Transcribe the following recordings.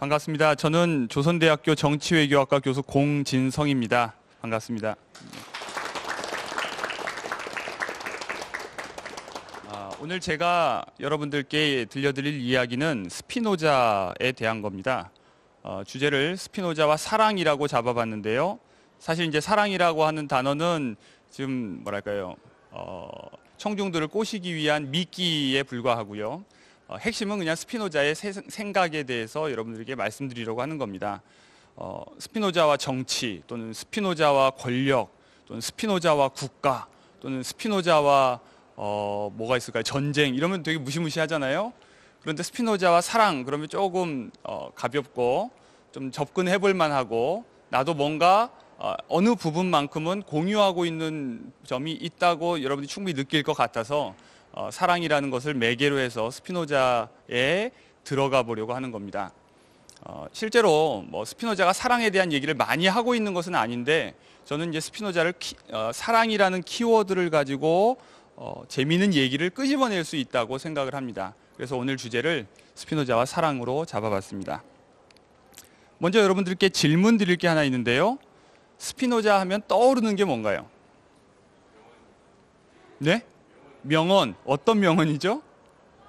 반갑습니다. 저는 조선대학교 정치외교학과 교수 공진성입니다. 반갑습니다. 오늘 제가 여러분들께 들려드릴 이야기는 스피노자에 대한 겁니다. 주제를 스피노자와 사랑이라고 잡아봤는데요. 사실 이제 사랑이라고 하는 단어는 지금 뭐랄까요, 청중들을 꼬시기 위한 미끼에 불과하고요. 핵심은 그냥 스피노자의 생각에 대해서 여러분들에게 말씀드리려고 하는 겁니다. 스피노자와 정치 또는 스피노자와 권력 또는 스피노자와 국가 또는 스피노자와 뭐가 있을까요? 전쟁 이러면 되게 무시무시하잖아요. 그런데 스피노자와 사랑 그러면 조금 가볍고 좀 접근해 볼 만하고 나도 뭔가 어느 부분만큼은 공유하고 있는 점이 있다고 여러분들이 충분히 느낄 것 같아서 사랑이라는 것을 매개로 해서 스피노자에 들어가 보려고 하는 겁니다. 실제로 뭐 스피노자가 사랑에 대한 얘기를 많이 하고 있는 것은 아닌데 저는 이제 스피노자를 사랑이라는 키워드를 가지고 재미있는 얘기를 끄집어낼 수 있다고 생각을 합니다. 그래서 오늘 주제를 스피노자와 사랑으로 잡아봤습니다. 먼저 여러분들께 질문 드릴 게 하나 있는데요. 스피노자 하면 떠오르는 게 뭔가요? 네? 명언. 어떤 명언이죠?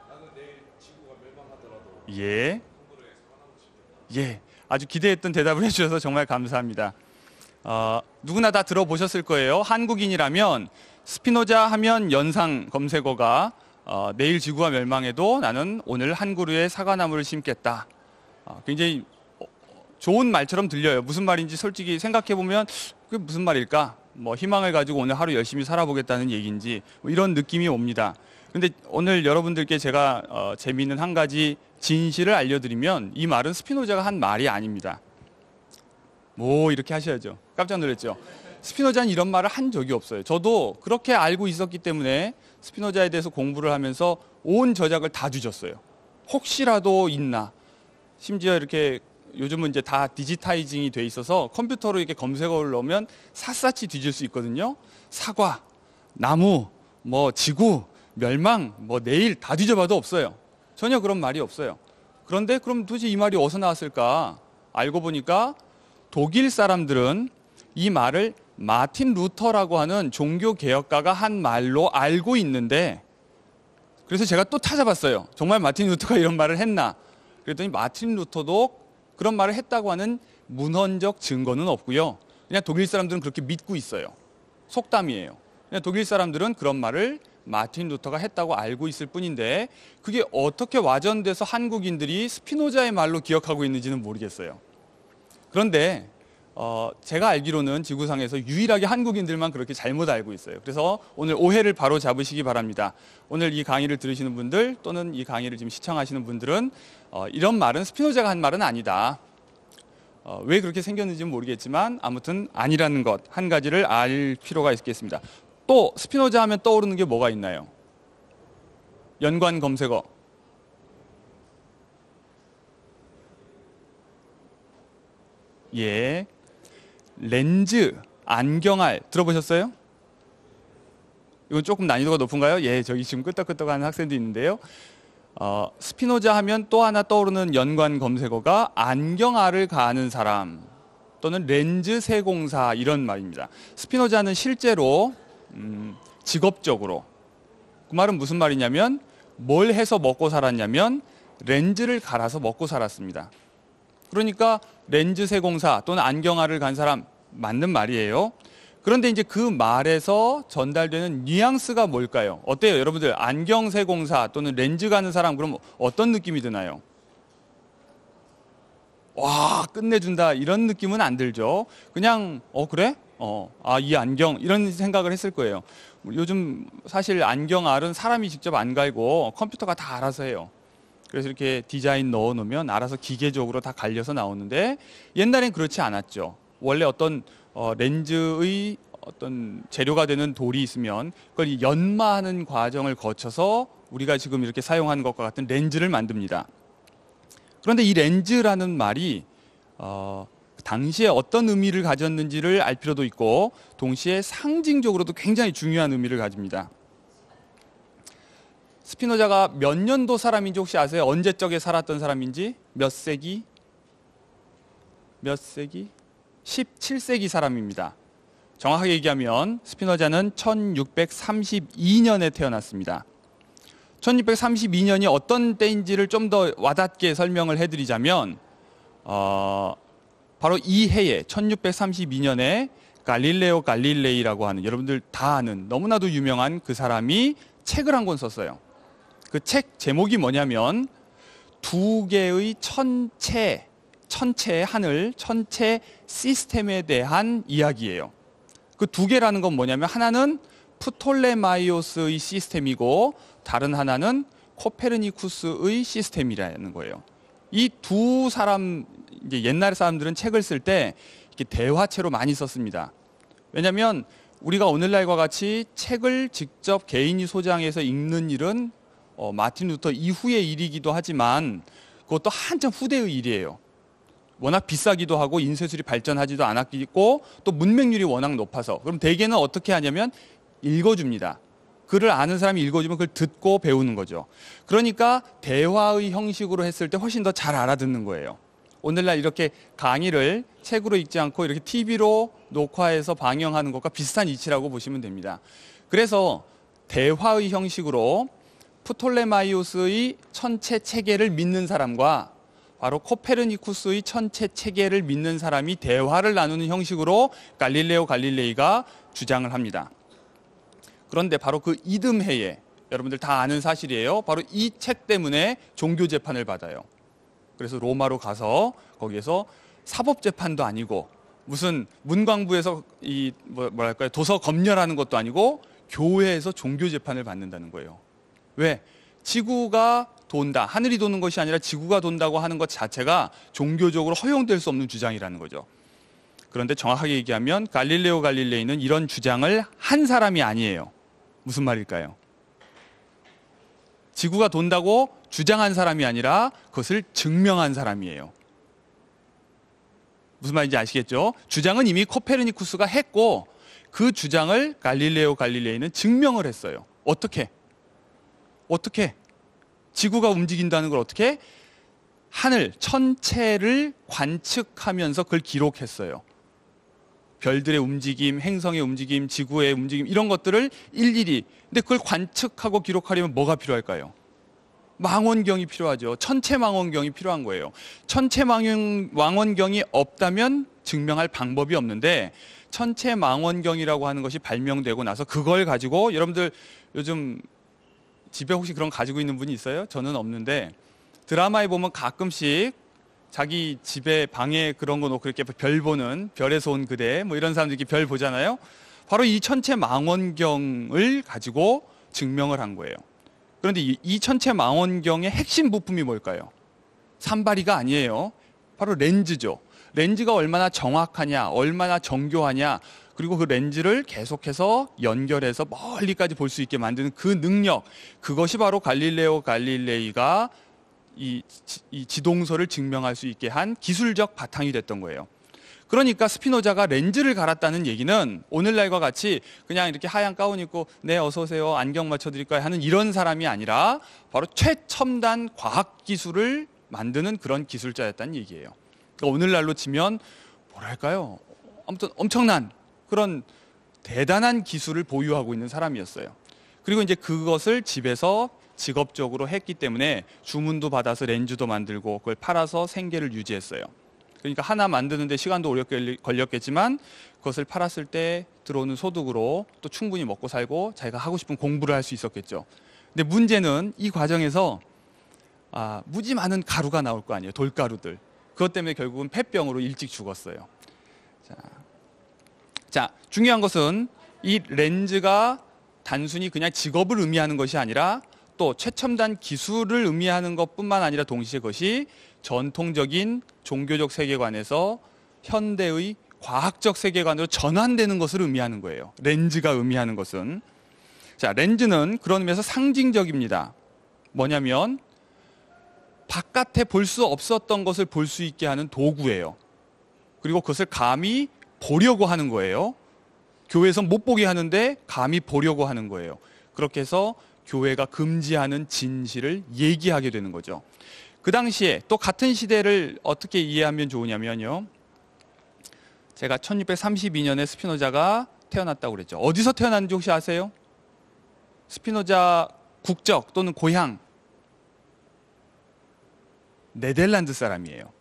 나는 내일 지구가 멸망하더라도 예. 한글에 살아남고 싶다. 예. 아주 기대했던 대답을 해주셔서 정말 감사합니다. 누구나 다 들어보셨을 거예요. 한국인이라면 스피노자 하면 연상 검색어가 내일 지구가 멸망해도 나는 오늘 한 그루의 사과나무를 심겠다. 굉장히 좋은 말처럼 들려요. 무슨 말인지 솔직히 생각해보면 그게 무슨 말일까? 뭐 희망을 가지고 오늘 하루 열심히 살아보겠다는 얘기인지 뭐 이런 느낌이 옵니다. 근데 오늘 여러분들께 제가 재미있는 한 가지 진실을 알려드리면 이 말은 스피노자가 한 말이 아닙니다. 뭐 이렇게 하셔야죠. 깜짝 놀랐죠? 스피노자는 이런 말을 한 적이 없어요. 저도 그렇게 알고 있었기 때문에 스피노자에 대해서 공부를 하면서 온 저작을 다 뒤졌어요. 혹시라도 있나. 심지어 이렇게 요즘은 이제 다 디지타이징이 돼 있어서 컴퓨터로 이렇게 검색어를 넣으면 샅샅이 뒤질 수 있거든요. 사과, 나무, 뭐 지구, 멸망, 뭐 내일 다 뒤져봐도 없어요. 전혀 그런 말이 없어요. 그런데 그럼 도대체 이 말이 어디서 나왔을까? 알고 보니까 독일 사람들은 이 말을 마틴 루터라고 하는 종교개혁가가 한 말로 알고 있는데 그래서 제가 또 찾아봤어요. 정말 마틴 루터가 이런 말을 했나? 그랬더니 마틴 루터도 그런 말을 했다고 하는 문헌적 증거는 없고요. 그냥 독일 사람들은 그렇게 믿고 있어요. 속담이에요. 그냥 독일 사람들은 그런 말을 마틴 루터가 했다고 알고 있을 뿐인데 그게 어떻게 와전돼서 한국인들이 스피노자의 말로 기억하고 있는지는 모르겠어요. 그런데 제가 알기로는 지구상에서 유일하게 한국인들만 그렇게 잘못 알고 있어요. 그래서 오늘 오해를 바로 잡으시기 바랍니다. 오늘 이 강의를 들으시는 분들 또는 이 강의를 지금 시청하시는 분들은 이런 말은 스피노자가 한 말은 아니다. 왜 그렇게 생겼는지는 모르겠지만 아무튼 아니라는 것 한 가지를 알 필요가 있겠습니다. 또 스피노자 하면 떠오르는 게 뭐가 있나요? 연관 검색어. 예. 렌즈, 안경알 들어보셨어요? 이건 조금 난이도가 높은가요? 예, 저기 지금 끄떡끄떡하는 학생도 있는데요. 스피노자 하면 또 하나 떠오르는 연관 검색어가 안경알을 가하는 사람 또는 렌즈 세공사 이런 말입니다. 스피노자는 실제로 직업적으로 그 말은 무슨 말이냐면 뭘 해서 먹고 살았냐면 렌즈를 갈아서 먹고 살았습니다. 그러니까 렌즈 세공사 또는 안경알을 간 사람 맞는 말이에요. 그런데 이제 그 말에서 전달되는 뉘앙스가 뭘까요? 어때요? 여러분들 안경 세공사 또는 렌즈 가는 사람 그럼 어떤 느낌이 드나요? 와, 끝내준다 이런 느낌은 안 들죠. 그냥 그래? 이 안경 이런 생각을 했을 거예요. 요즘 사실 안경알은 사람이 직접 안 갈고 컴퓨터가 다 알아서 해요. 그래서 이렇게 디자인 넣어놓으면 알아서 기계적으로 다 갈려서 나오는데 옛날엔 그렇지 않았죠. 원래 어떤 렌즈의 어떤 재료가 되는 돌이 있으면 그걸 연마하는 과정을 거쳐서 우리가 지금 이렇게 사용하는 것과 같은 렌즈를 만듭니다. 그런데 이 렌즈라는 말이 당시에 어떤 의미를 가졌는지를 알 필요도 있고 동시에 상징적으로도 굉장히 중요한 의미를 가집니다. 스피노자가 몇 년도 사람인지 혹시 아세요? 언제적에 살았던 사람인지? 몇 세기? 몇 세기? 17세기 사람입니다. 정확하게 얘기하면 스피노자는 1632년에 태어났습니다. 1632년이 어떤 때인지를 좀 더 와닿게 설명을 해드리자면 바로 이 해에 1632년에 갈릴레오 갈릴레이라고 하는, 여러분들 다 아는 너무나도 유명한 그 사람이 책을 한 권 썼어요. 그 책 제목이 뭐냐면 두 개의 천체의 하늘, 천체 시스템에 대한 이야기예요. 그 두 개라는 건 뭐냐면 하나는 프톨레마이오스의 시스템이고 다른 하나는 코페르니쿠스의 시스템이라는 거예요. 이 두 사람, 이제 옛날 사람들은 책을 쓸 때 이렇게 대화체로 많이 썼습니다. 왜냐하면 우리가 오늘날과 같이 책을 직접 개인이 소장해서 읽는 일은 마틴 루터 이후의 일이기도 하지만 그것도 한참 후대의 일이에요. 워낙 비싸기도 하고 인쇄술이 발전하지도 않았고 또 문맹률이 워낙 높아서, 그럼 대개는 어떻게 하냐면 읽어줍니다. 글을 아는 사람이 읽어주면 그걸 듣고 배우는 거죠. 그러니까 대화의 형식으로 했을 때 훨씬 더 잘 알아듣는 거예요. 오늘날 이렇게 강의를 책으로 읽지 않고 이렇게 TV로 녹화해서 방영하는 것과 비슷한 이치라고 보시면 됩니다. 그래서 대화의 형식으로 프톨레마이오스의 천체 체계를 믿는 사람과 바로 코페르니쿠스의 천체 체계를 믿는 사람이 대화를 나누는 형식으로 갈릴레오 갈릴레이가 주장을 합니다. 그런데 바로 그 이듬해에, 여러분들 다 아는 사실이에요. 바로 이 책 때문에 종교 재판을 받아요. 그래서 로마로 가서 거기에서 사법 재판도 아니고 무슨 문광부에서 뭐랄까요, 도서 검열하는 것도 아니고 교회에서 종교 재판을 받는다는 거예요. 왜? 지구가 돈다, 하늘이 도는 것이 아니라 지구가 돈다고 하는 것 자체가 종교적으로 허용될 수 없는 주장이라는 거죠. 그런데 정확하게 얘기하면 갈릴레오 갈릴레이는 이런 주장을 한 사람이 아니에요. 무슨 말일까요? 지구가 돈다고 주장한 사람이 아니라 그것을 증명한 사람이에요. 무슨 말인지 아시겠죠? 주장은 이미 코페르니쿠스가 했고 그 주장을 갈릴레오 갈릴레이는 증명을 했어요. 어떻게? 지구가 움직인다는 걸 어떻게? 하늘, 천체를 관측하면서 그걸 기록했어요. 별들의 움직임, 행성의 움직임, 지구의 움직임, 이런 것들을 일일이. 근데 그걸 관측하고 기록하려면 뭐가 필요할까요? 망원경이 필요하죠. 천체 망원경이 필요한 거예요. 천체 망원경이 없다면 증명할 방법이 없는데 천체 망원경이라고 하는 것이 발명되고 나서 그걸 가지고, 여러분들 요즘 집에 혹시 그런 거 가지고 있는 분이 있어요? 저는 없는데 드라마에 보면 가끔씩 자기 집에 방에 그런 거 놓고 이렇게 별 보는, 별에서 온 그대 뭐 이런 사람들이 별 보잖아요. 바로 이 천체 망원경을 가지고 증명을 한 거예요. 그런데 이 천체 망원경의 핵심 부품이 뭘까요? 산발이가 아니에요. 바로 렌즈죠. 렌즈가 얼마나 정확하냐, 얼마나 정교하냐, 그리고 그 렌즈를 계속해서 연결해서 멀리까지 볼 수 있게 만드는 그 능력, 그것이 바로 갈릴레오 갈릴레이가 이 지동설을 증명할 수 있게 한 기술적 바탕이 됐던 거예요. 그러니까 스피노자가 렌즈를 갈았다는 얘기는 오늘날과 같이 그냥 이렇게 하얀 가운 입고 네 어서 오세요, 안경 맞춰드릴까요 하는 이런 사람이 아니라 바로 최첨단 과학 기술을 만드는 그런 기술자였다는 얘기예요. 그러니까 오늘날로 치면 뭐랄까요, 아무튼 엄청난 그런 대단한 기술을 보유하고 있는 사람이었어요. 그리고 이제 그것을 집에서 직업적으로 했기 때문에 주문도 받아서 렌즈도 만들고 그걸 팔아서 생계를 유지했어요. 그러니까 하나 만드는데 시간도 오래 걸렸겠지만 그것을 팔았을 때 들어오는 소득으로 또 충분히 먹고 살고 자기가 하고 싶은 공부를 할 수 있었겠죠. 근데 문제는 이 과정에서 무지 많은 가루가 나올 거 아니에요. 돌가루들. 그것 때문에 결국은 폐병으로 일찍 죽었어요. 자, 중요한 것은 이 렌즈가 단순히 그냥 직업을 의미하는 것이 아니라 또 최첨단 기술을 의미하는 것뿐만 아니라 동시에 그것이 전통적인 종교적 세계관에서 현대의 과학적 세계관으로 전환되는 것을 의미하는 거예요. 렌즈가 의미하는 것은. 자, 렌즈는 그런 의미에서 상징적입니다. 뭐냐면 바깥에 볼 수 없었던 것을 볼 수 있게 하는 도구예요. 그리고 그것을 감히 보려고 하는 거예요. 교회에서 못 보게 하는데 감히 보려고 하는 거예요. 그렇게 해서 교회가 금지하는 진실을 얘기하게 되는 거죠. 그 당시에 또 같은 시대를 어떻게 이해하면 좋으냐면요. 제가 1632년에 스피노자가 태어났다고 그랬죠. 어디서 태어났는지 혹시 아세요? 스피노자 국적 또는 고향 네덜란드 사람이에요.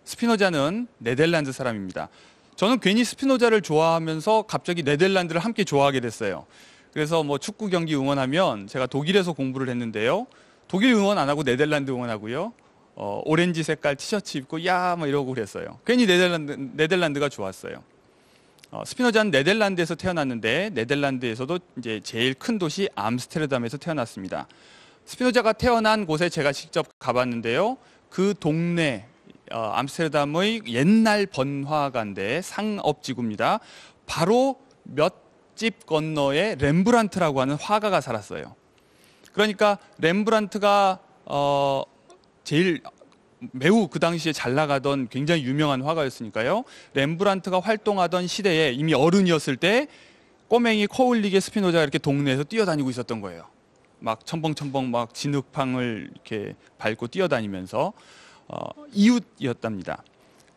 스피노자는 네덜란드 사람입니다. 저는 괜히 스피노자를 좋아하면서 갑자기 네덜란드를 함께 좋아하게 됐어요. 그래서 뭐 축구 경기 응원하면 제가 독일에서 공부를 했는데요. 독일 응원 안 하고 네덜란드 응원하고요. 오렌지 색깔 티셔츠 입고 야 뭐 이러고 그랬어요. 괜히 네덜란드가 좋았어요. 스피노자는 네덜란드에서 태어났는데 네덜란드에서도 이제 제일 큰 도시 암스테르담에서 태어났습니다. 스피노자가 태어난 곳에 제가 직접 가봤는데요. 그 동네 암스테르담의 옛날 번화가인데 상업지구입니다. 바로 몇 집 건너에 렘브란트라고 하는 화가가 살았어요. 그러니까 렘브란트가 제일 매우 그 당시에 잘 나가던 굉장히 유명한 화가였으니까요. 렘브란트가 활동하던 시대에 이미 어른이었을 때 꼬맹이 코울릭의 스피노자가 이렇게 동네에서 뛰어다니고 있었던 거예요. 막 첨벙첨벙 막 진흙팡을 이렇게 밟고 뛰어다니면서 이웃이었답니다.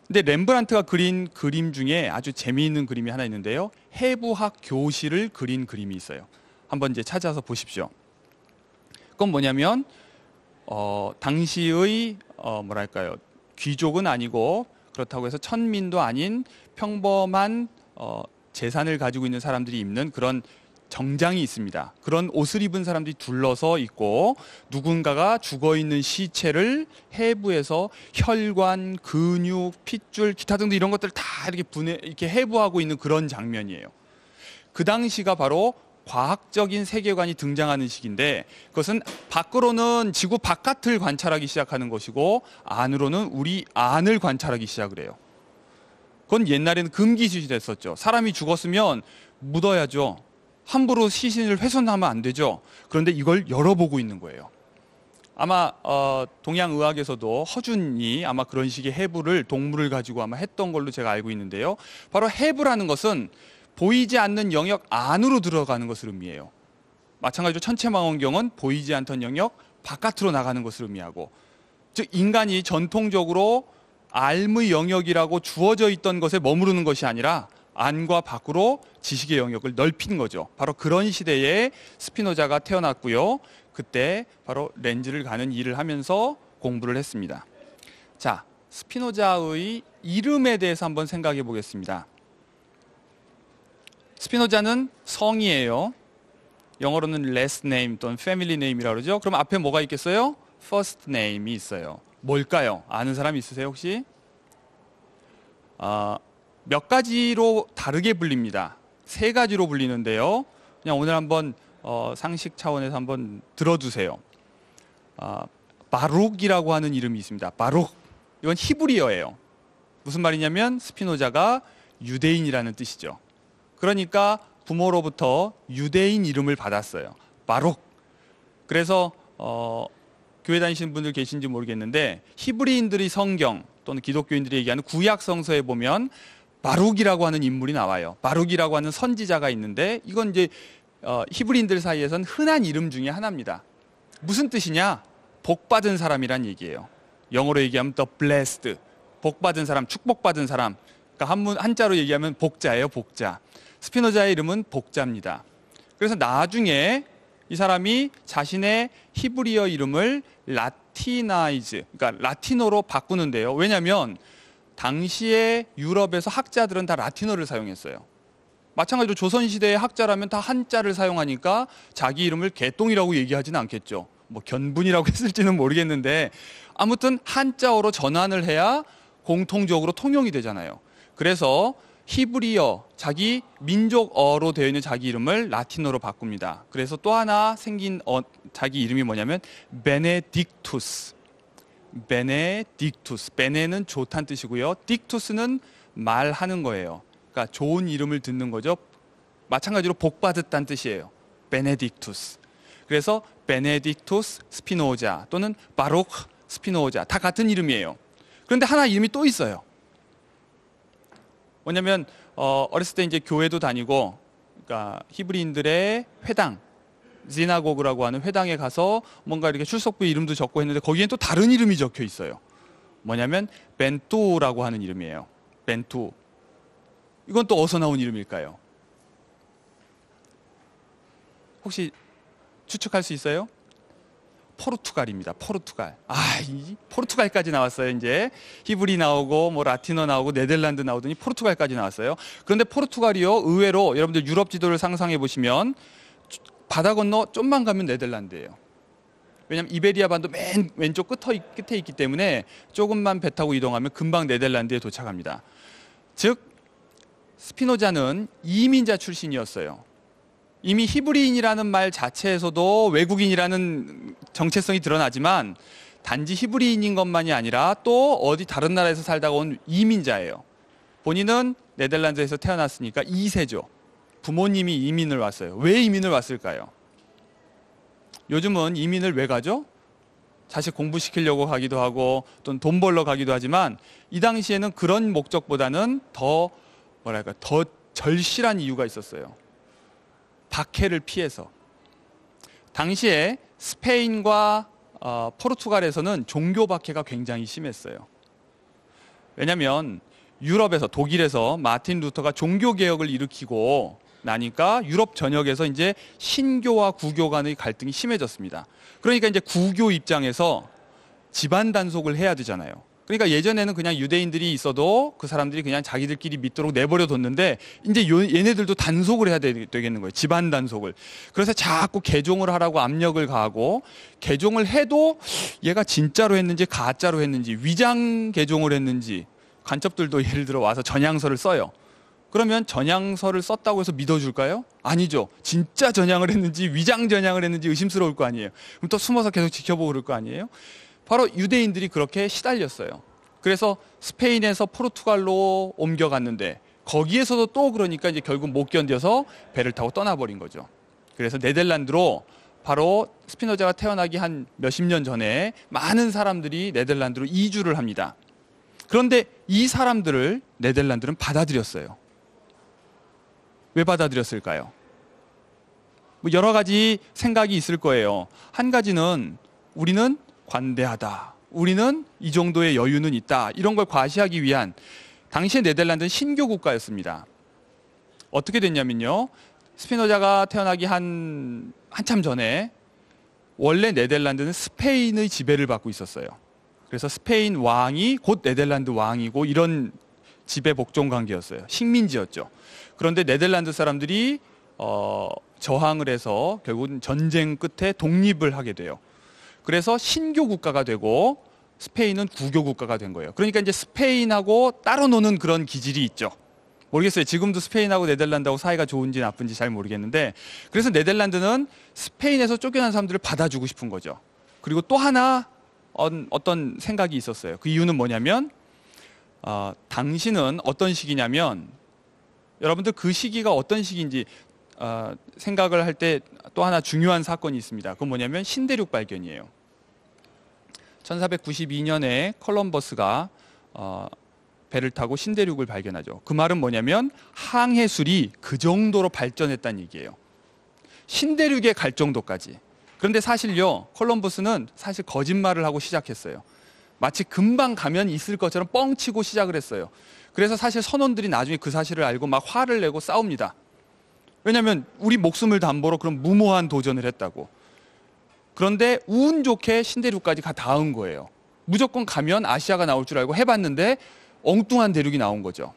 근데 렘브란트가 그린 그림 중에 아주 재미있는 그림이 하나 있는데요. 해부학 교실을 그린 그림이 있어요. 한번 이제 찾아서 보십시오. 그건 뭐냐면 당시의 뭐랄까요, 귀족은 아니고 그렇다고 해서 천민도 아닌 평범한 재산을 가지고 있는 사람들이 입는 그런 정장이 있습니다. 그런 옷을 입은 사람들이 둘러서 있고 누군가가 죽어있는 시체를 해부해서 혈관, 근육, 핏줄, 기타 등등 이런 것들 다 이렇게 해부하고 있는 그런 장면이에요. 그 당시가 바로 과학적인 세계관이 등장하는 시기인데 그것은 밖으로는 지구 바깥을 관찰하기 시작하는 것이고 안으로는 우리 안을 관찰하기 시작을 해요. 그건 옛날에는 금기시됐었죠. 사람이 죽었으면 묻어야죠. 함부로 시신을 훼손하면 안 되죠. 그런데 이걸 열어보고 있는 거예요. 아마 동양의학에서도 허준이 아마 그런 식의 해부를 동물을 가지고 아마 했던 걸로 제가 알고 있는데요. 바로 해부라는 것은 보이지 않는 영역 안으로 들어가는 것을 의미해요. 마찬가지로 천체망원경은 보이지 않던 영역 바깥으로 나가는 것을 의미하고, 즉 인간이 전통적으로 알의 영역이라고 주어져 있던 것에 머무르는 것이 아니라 안과 밖으로 지식의 영역을 넓힌 거죠. 바로 그런 시대에 스피노자가 태어났고요. 그때 바로 렌즈를 가는 일을 하면서 공부를 했습니다. 자, 스피노자의 이름에 대해서 한번 생각해 보겠습니다. 스피노자는 성이에요. 영어로는 last name 또는 family name이라고 그러죠. 그럼 앞에 뭐가 있겠어요? first name이 있어요. 뭘까요? 아는 사람 있으세요 혹시? 몇 가지로 다르게 불립니다. 세 가지로 불리는데요. 그냥 오늘 한번 상식 차원에서 한번 들어두세요. 바룩이라고 하는 이름이 있습니다. 바룩. 이건 히브리어예요. 무슨 말이냐면 스피노자가 유대인이라는 뜻이죠. 그러니까 부모로부터 유대인 이름을 받았어요. 바룩. 그래서 교회 다니시는 분들 계신지 모르겠는데 히브리인들이 성경 또는 기독교인들이 얘기하는 구약 성서에 보면 바룩이라고 하는 인물이 나와요. 바룩이라고 하는 선지자가 있는데 이건 이제 히브리인들 사이에선 흔한 이름 중에 하나입니다. 무슨 뜻이냐? 복받은 사람이란 얘기예요. 영어로 얘기하면 the blessed, 복받은 사람, 축복받은 사람. 그러니까 한자로 얘기하면 복자예요, 복자. 스피노자의 이름은 복자입니다. 그래서 나중에 이 사람이 자신의 히브리어 이름을 라티나이즈, 그러니까 라틴어로 바꾸는데요. 왜냐하면 당시에 유럽에서 학자들은 다 라틴어를 사용했어요. 마찬가지로 조선시대의 학자라면 다 한자를 사용하니까 자기 이름을 개똥이라고 얘기하지는 않겠죠. 뭐 견분이라고 했을지는 모르겠는데 아무튼 한자어로 전환을 해야 공통적으로 통용이 되잖아요. 그래서 히브리어, 자기 민족어로 되어 있는 자기 이름을 라틴어로 바꿉니다. 그래서 또 하나 생긴 자기 이름이 뭐냐면 베네딕투스. 베네딕투스. 베네는 좋다는 뜻이고요. 딕투스는 말하는 거예요. 그러니까 좋은 이름을 듣는 거죠. 마찬가지로 복받았다는 뜻이에요. 베네딕투스. 그래서 베네딕투스 스피노자 또는 바룩 스피노자 다 같은 이름이에요. 그런데 하나 이름이 또 있어요. 뭐냐면 어렸을 때 이제 교회도 다니고, 그러니까 히브리인들의 회당, 지나고그라고 하는 회당에 가서 뭔가 이렇게 출석부 이름도 적고 했는데 거기엔 또 다른 이름이 적혀 있어요. 뭐냐면 벤투라고 하는 이름이에요. 벤투. 이건 또 어디서 나온 이름일까요? 혹시 추측할 수 있어요? 포르투갈입니다. 포르투갈. 이 포르투갈까지 나왔어요. 이제 히브리 나오고 뭐 라틴어 나오고 네덜란드 나오더니 포르투갈까지 나왔어요. 그런데 포르투갈이요, 의외로 여러분들 유럽 지도를 상상해 보시면 바다 건너 좀만 가면 네덜란드예요. 왜냐하면 이베리아 반도 맨 왼쪽 끝에 있기 때문에 조금만 배 타고 이동하면 금방 네덜란드에 도착합니다. 즉 스피노자는 이민자 출신이었어요. 이미 히브리인이라는 말 자체에서도 외국인이라는 정체성이 드러나지만 단지 히브리인인 것만이 아니라 또 어디 다른 나라에서 살다가 온 이민자예요. 본인은 네덜란드에서 태어났으니까 2세죠. 부모님이 이민을 왔어요. 왜 이민을 왔을까요? 요즘은 이민을 왜 가죠? 자식 공부시키려고 가기도 하고 또는 돈 벌러 가기도 하지만 이 당시에는 그런 목적보다는 더 절실한 이유가 있었어요. 박해를 피해서. 당시에 스페인과 포르투갈에서는 종교 박해가 굉장히 심했어요. 왜냐하면 유럽에서, 독일에서 마틴 루터가 종교 개혁을 일으키고 나니까 유럽 전역에서 이제 신교와 구교 간의 갈등이 심해졌습니다. 그러니까 이제 구교 입장에서 집안 단속을 해야 되잖아요. 그러니까 예전에는 그냥 유대인들이 있어도 그 사람들이 그냥 자기들끼리 믿도록 내버려 뒀는데 이제 얘네들도 단속을 해야 되겠는 거예요. 집안 단속을. 그래서 자꾸 개종을 하라고 압력을 가하고, 개종을 해도 얘가 진짜로 했는지 가짜로 했는지, 위장 개종을 했는지, 간첩들도 예를 들어 와서 전향서를 써요. 그러면 전향서를 썼다고 해서 믿어줄까요? 아니죠. 진짜 전향을 했는지 위장 전향을 했는지 의심스러울 거 아니에요. 그럼 또 숨어서 계속 지켜보고 그럴 거 아니에요? 바로 유대인들이 그렇게 시달렸어요. 그래서 스페인에서 포르투갈로 옮겨갔는데 거기에서도 또 그러니까 이제 결국 못 견뎌서 배를 타고 떠나버린 거죠. 그래서 네덜란드로, 바로 스피노자가 태어나기 한 몇십 년 전에 많은 사람들이 네덜란드로 이주를 합니다. 그런데 이 사람들을 네덜란드는 받아들였어요. 왜 받아들였을까요? 뭐 여러 가지 생각이 있을 거예요. 한 가지는 우리는 관대하다, 우리는 이 정도의 여유는 있다, 이런 걸 과시하기 위한, 당시의 네덜란드는 신교 국가였습니다. 어떻게 됐냐면요, 스피노자가 태어나기 한참 전에 원래 네덜란드는 스페인의 지배를 받고 있었어요. 그래서 스페인 왕이 곧 네덜란드 왕이고 이런 지배 복종 관계였어요. 식민지였죠. 그런데 네덜란드 사람들이 저항을 해서 결국은 전쟁 끝에 독립을 하게 돼요. 그래서 신교 국가가 되고 스페인은 구교 국가가 된 거예요. 그러니까 이제 스페인하고 따로 노는 그런 기질이 있죠. 모르겠어요. 지금도 스페인하고 네덜란드하고 사이가 좋은지 나쁜지 잘 모르겠는데, 그래서 네덜란드는 스페인에서 쫓겨난 사람들을 받아주고 싶은 거죠. 그리고 또 하나 어떤 생각이 있었어요. 그 이유는 뭐냐면 당시는 어떤 시기냐면, 여러분들 그 시기가 어떤 시기인지 생각을 할 때 또 하나 중요한 사건이 있습니다. 그건 뭐냐면 신대륙 발견이에요. 1492년에 콜럼버스가 배를 타고 신대륙을 발견하죠. 그 말은 뭐냐면 항해술이 그 정도로 발전했다는 얘기예요. 신대륙에 갈 정도까지. 그런데 사실요, 콜럼버스는 사실 거짓말을 하고 시작했어요. 마치 금방 가면 있을 것처럼 뻥치고 시작을 했어요. 그래서 사실 선원들이 나중에 그 사실을 알고 막 화를 내고 싸웁니다. 왜냐하면 우리 목숨을 담보로 그런 무모한 도전을 했다고. 그런데 운 좋게 신대륙까지 닿은 거예요. 무조건 가면 아시아가 나올 줄 알고 해봤는데 엉뚱한 대륙이 나온 거죠.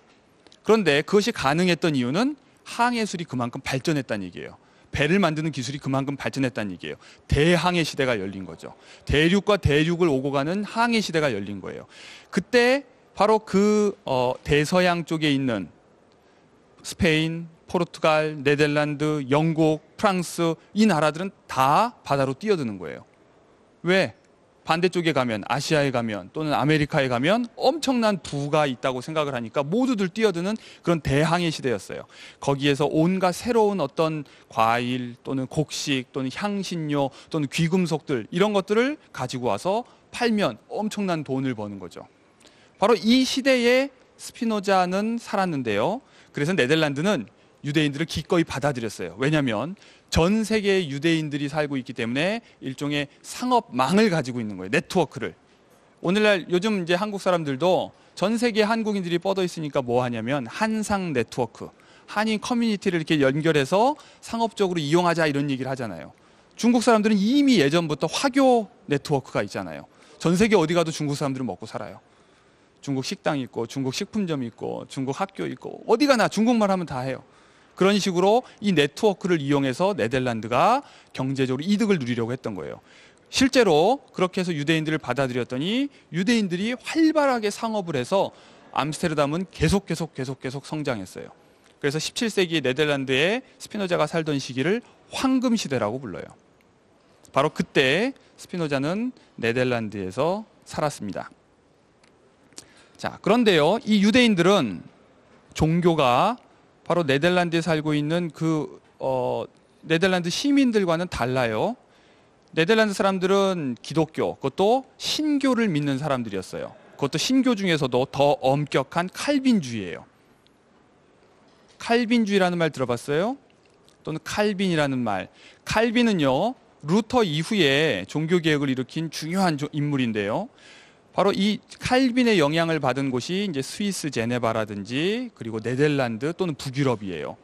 그런데 그것이 가능했던 이유는 항해술이 그만큼 발전했다는 얘기예요. 배를 만드는 기술이 그만큼 발전했다는 얘기예요. 대항해 시대가 열린 거죠. 대륙과 대륙을 오고 가는 항해 시대가 열린 거예요. 그때 바로 그 대서양 쪽에 있는 스페인, 포르투갈, 네덜란드, 영국, 프랑스, 이 나라들은 다 바다로 뛰어드는 거예요. 왜? 반대쪽에 가면, 아시아에 가면 또는 아메리카에 가면 엄청난 부가 있다고 생각을 하니까 모두들 뛰어드는 그런 대항해 시대였어요. 거기에서 온갖 새로운 어떤 과일 또는 곡식 또는 향신료 또는 귀금속들, 이런 것들을 가지고 와서 팔면 엄청난 돈을 버는 거죠. 바로 이 시대에 스피노자는 살았는데요. 그래서 네덜란드는 유대인들을 기꺼이 받아들였어요. 왜냐하면 전 세계의 유대인들이 살고 있기 때문에 일종의 상업망을 가지고 있는 거예요. 네트워크를. 오늘날 요즘 이제 한국 사람들도 전 세계 한국인들이 뻗어 있으니까 뭐 하냐면 한상 네트워크, 한인 커뮤니티를 이렇게 연결해서 상업적으로 이용하자 이런 얘기를 하잖아요. 중국 사람들은 이미 예전부터 화교 네트워크가 있잖아요. 전 세계 어디 가도 중국 사람들은 먹고 살아요. 중국 식당 있고 중국 식품점 있고 중국 학교 있고 어디 가나 중국말 하면 다 해요. 그런 식으로 이 네트워크를 이용해서 네덜란드가 경제적으로 이득을 누리려고 했던 거예요. 실제로 그렇게 해서 유대인들을 받아들였더니 유대인들이 활발하게 상업을 해서 암스테르담은 계속 성장했어요. 그래서 17세기 네덜란드에 스피노자가 살던 시기를 황금 시대라고 불러요. 바로 그때 스피노자는 네덜란드에서 살았습니다. 자, 그런데요, 이 유대인들은 종교가 바로 네덜란드에 살고 있는 네덜란드 시민들과는 달라요. 네덜란드 사람들은 기독교, 그것도 신교를 믿는 사람들이었어요. 그것도 신교 중에서도 더 엄격한 칼빈주의예요. 칼빈주의라는 말 들어봤어요? 또는 칼빈이라는 말. 칼빈은요, 루터 이후에 종교개혁을 일으킨 중요한 인물인데요. 바로 이 칼빈의 영향을 받은 곳이 이제 스위스 제네바라든지 그리고 네덜란드 또는 북유럽이에요.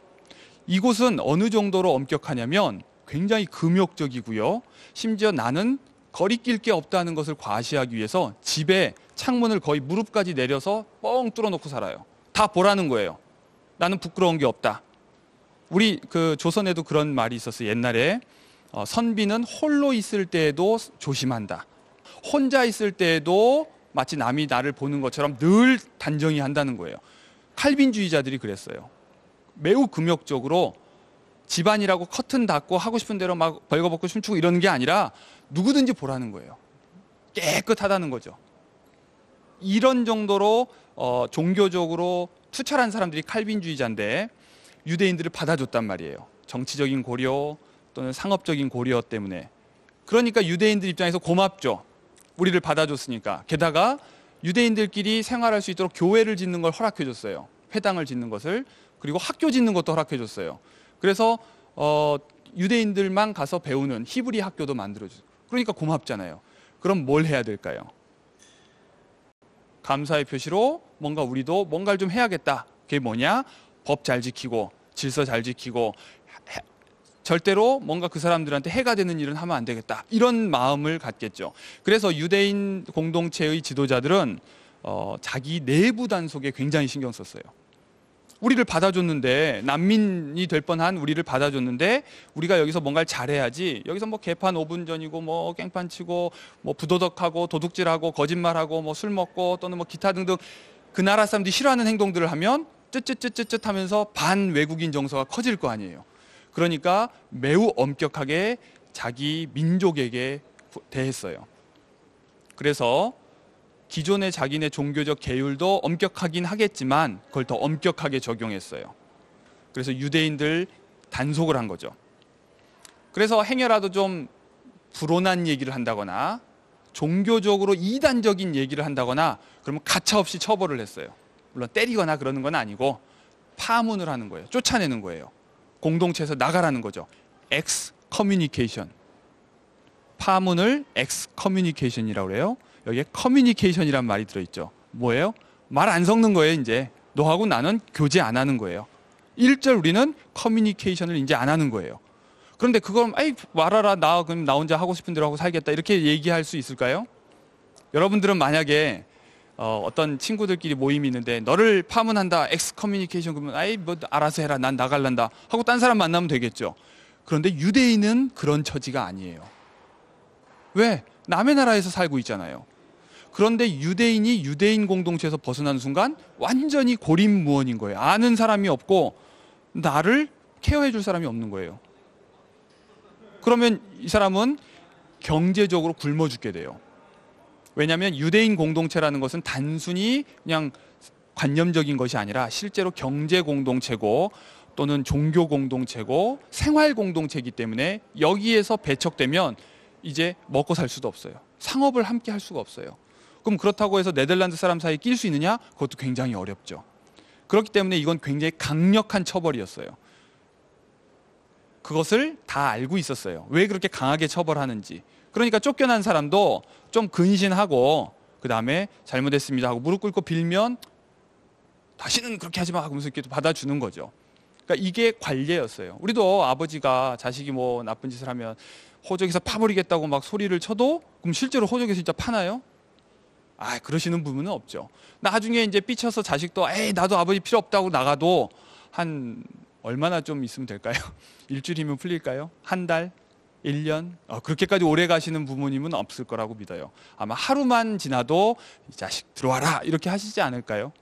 이곳은 어느 정도로 엄격하냐면 굉장히 금욕적이고요. 심지어 나는 거리낄 게 없다는 것을 과시하기 위해서 집에 창문을 거의 무릎까지 내려서 뻥 뚫어놓고 살아요. 다 보라는 거예요. 나는 부끄러운 게 없다. 우리 조선에도 그런 말이 있었어요. 옛날에 선비는 홀로 있을 때에도 조심한다. 혼자 있을 때에도 마치 남이 나를 보는 것처럼 늘 단정히 한다는 거예요. 칼빈주의자들이 그랬어요. 매우 금욕적으로 집안이라고 커튼 닫고 하고 싶은 대로 막 벌거벗고 춤추고 이러는 게 아니라 누구든지 보라는 거예요. 깨끗하다는 거죠. 이런 정도로 종교적으로 투철한 사람들이 칼빈주의자인데 유대인들을 받아줬단 말이에요. 정치적인 고려 또는 상업적인 고려 때문에. 그러니까 유대인들 입장에서 고맙죠. 우리를 받아줬으니까. 게다가 유대인들끼리 생활할 수 있도록 교회를 짓는 걸 허락해줬어요. 회당을 짓는 것을. 그리고 학교 짓는 것도 허락해줬어요. 그래서 유대인들만 가서 배우는 히브리 학교도 만들어줬어요. 그러니까 고맙잖아요. 그럼 뭘 해야 될까요? 감사의 표시로 뭔가 우리도 뭔가를 좀 해야겠다. 그게 뭐냐? 법 잘 지키고 질서 잘 지키고 절대로 뭔가 그 사람들한테 해가 되는 일은 하면 안 되겠다. 이런 마음을 갖겠죠. 그래서 유대인 공동체의 지도자들은 자기 내부 단속에 굉장히 신경 썼어요. 우리를 받아줬는데, 난민이 될 뻔한 우리를 받아줬는데 우리가 여기서 뭔가를 잘해야지. 여기서 뭐 개판 5분 전이고 뭐 깽판 치고 뭐 부도덕하고 도둑질하고 거짓말하고 뭐 술 먹고 또는 뭐 기타 등등 그 나라 사람들이 싫어하는 행동들을 하면 쯧쯧쯧쯧 하면서 반외국인 정서가 커질 거 아니에요. 그러니까 매우 엄격하게 자기 민족에게 대했어요. 그래서 기존의 자기네 종교적 계율도 엄격하긴 하겠지만 그걸 더 엄격하게 적용했어요. 그래서 유대인들 단속을 한 거죠. 그래서 행여라도 좀 불온한 얘기를 한다거나 종교적으로 이단적인 얘기를 한다거나 그러면 가차없이 처벌을 했어요. 물론 때리거나 그러는 건 아니고 파문을 하는 거예요. 쫓아내는 거예요. 공동체에서 나가라는 거죠. 엑스커뮤니케이션. 파문을 엑스커뮤니케이션이라고 그래요. 여기에 커뮤니케이션이란 말이 들어있죠. 뭐예요? 말 안 섞는 거예요. 이제 너하고 나는 교제 안 하는 거예요. 1절 우리는 커뮤니케이션을 이제 안 하는 거예요. 그런데 그걸 말하라, 그럼 나 혼자 하고 싶은 대로 하고 살겠다 이렇게 얘기할 수 있을까요? 여러분들은 만약에 어떤 친구들끼리 모임이 있는데 너를 파문한다, 엑스커뮤니케이션, 그러면 뭐 알아서 해라, 난 나갈란다 하고 딴 사람 만나면 되겠죠. 그런데 유대인은 그런 처지가 아니에요. 왜? 남의 나라에서 살고 있잖아요. 그런데 유대인이 유대인 공동체에서 벗어나는 순간 완전히 고립무원인 거예요. 아는 사람이 없고 나를 케어해 줄 사람이 없는 거예요. 그러면 이 사람은 경제적으로 굶어 죽게 돼요. 왜냐하면 유대인 공동체라는 것은 단순히 그냥 관념적인 것이 아니라 실제로 경제 공동체고 또는 종교 공동체고 생활 공동체이기 때문에 여기에서 배척되면 이제 먹고 살 수도 없어요. 상업을 함께 할 수가 없어요. 그럼 그렇다고 해서 네덜란드 사람 사이에 낄 수 있느냐? 그것도 굉장히 어렵죠. 그렇기 때문에 이건 굉장히 강력한 처벌이었어요. 그것을 다 알고 있었어요. 왜 그렇게 강하게 처벌하는지. 그러니까 쫓겨난 사람도 좀 근신하고 그 다음에 잘못했습니다 하고 무릎 꿇고 빌면 다시는 그렇게 하지 마 하면서 이렇게 받아주는 거죠. 그러니까 이게 관례였어요. 우리도 아버지가 자식이 뭐 나쁜 짓을 하면 호적에서 파버리겠다고 막 소리를 쳐도 그럼 실제로 호적에서 진짜 파나요? 그러시는 부분은 없죠. 나중에 이제 삐쳐서 자식도 에이 나도 아버지 필요 없다고 나가도 한 얼마나 좀 있으면 될까요? 일주일이면 풀릴까요? 한 달? 1년? 그렇게까지 오래 가시는 부모님은 없을 거라고 믿어요. 아마 하루만 지나도 이 자식 들어와라 이렇게 하시지 않을까요?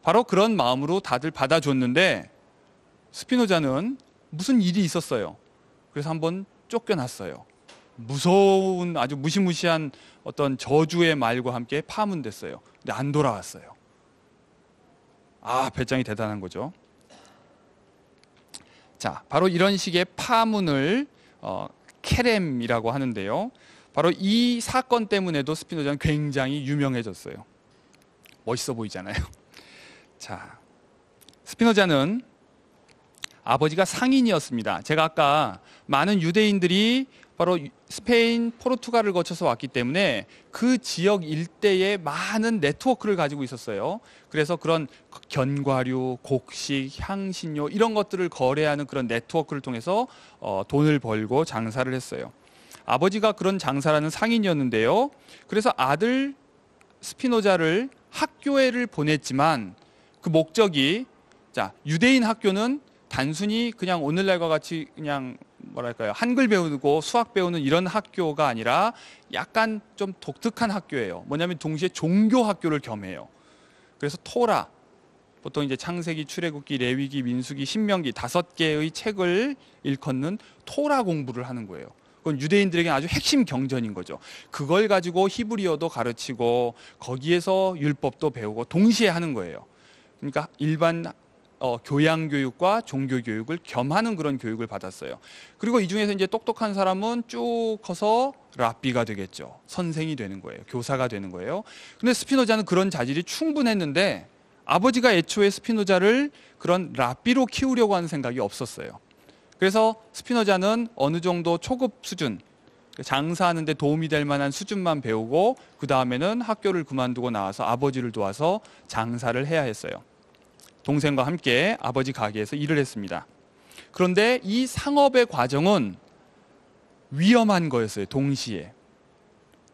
바로 그런 마음으로 다들 받아줬는데 스피노자는 무슨 일이 있었어요. 그래서 한번 쫓겨났어요. 무서운 아주 무시무시한 어떤 저주의 말과 함께 파문됐어요. 근데 안 돌아왔어요. 배짱이 대단한 거죠. 자, 바로 이런 식의 파문을 케렘이라고 하는데요. 바로 이 사건 때문에도 스피노자는 굉장히 유명해졌어요. 멋있어 보이잖아요. 자, 스피노자는 아버지가 상인이었습니다. 제가 아까 많은 유대인들이 바로 스페인, 포르투갈을 거쳐서 왔기 때문에 그 지역 일대에 많은 네트워크를 가지고 있었어요. 그래서 그런 견과류, 곡식, 향신료 이런 것들을 거래하는 그런 네트워크를 통해서 돈을 벌고 장사를 했어요. 아버지가 그런 장사라는 상인이었는데요. 그래서 아들 스피노자를 학교에를 보냈지만 그 목적이 유대인 학교는 단순히 그냥 오늘날과 같이 그냥 한글 배우고 수학 배우는 이런 학교가 아니라 약간 좀 독특한 학교예요. 뭐냐면 동시에 종교 학교를 겸해요. 그래서 토라, 보통 이제 창세기, 출애굽기, 레위기, 민수기, 신명기 5개의 책을 일컫는 토라 공부를 하는 거예요. 그건 유대인들에게 아주 핵심 경전인 거죠. 그걸 가지고 히브리어도 가르치고 거기에서 율법도 배우고 동시에 하는 거예요. 그러니까 일반 교양교육과 종교교육을 겸하는 그런 교육을 받았어요. 그리고 이 중에서 이제 똑똑한 사람은 쭉 커서 랍비가 되겠죠. 선생이 되는 거예요. 교사가 되는 거예요. 근데 스피노자는 그런 자질이 충분했는데 아버지가 애초에 스피노자를 그런 랍비로 키우려고 하는 생각이 없었어요. 그래서 스피노자는 어느 정도 초급 수준, 장사하는 데 도움이 될 만한 수준만 배우고 그 다음에는 학교를 그만두고 나와서 아버지를 도와서 장사를 해야 했어요. 동생과 함께 아버지 가게에서 일을 했습니다. 그런데 이 상업의 과정은 위험한 거였어요. 동시에.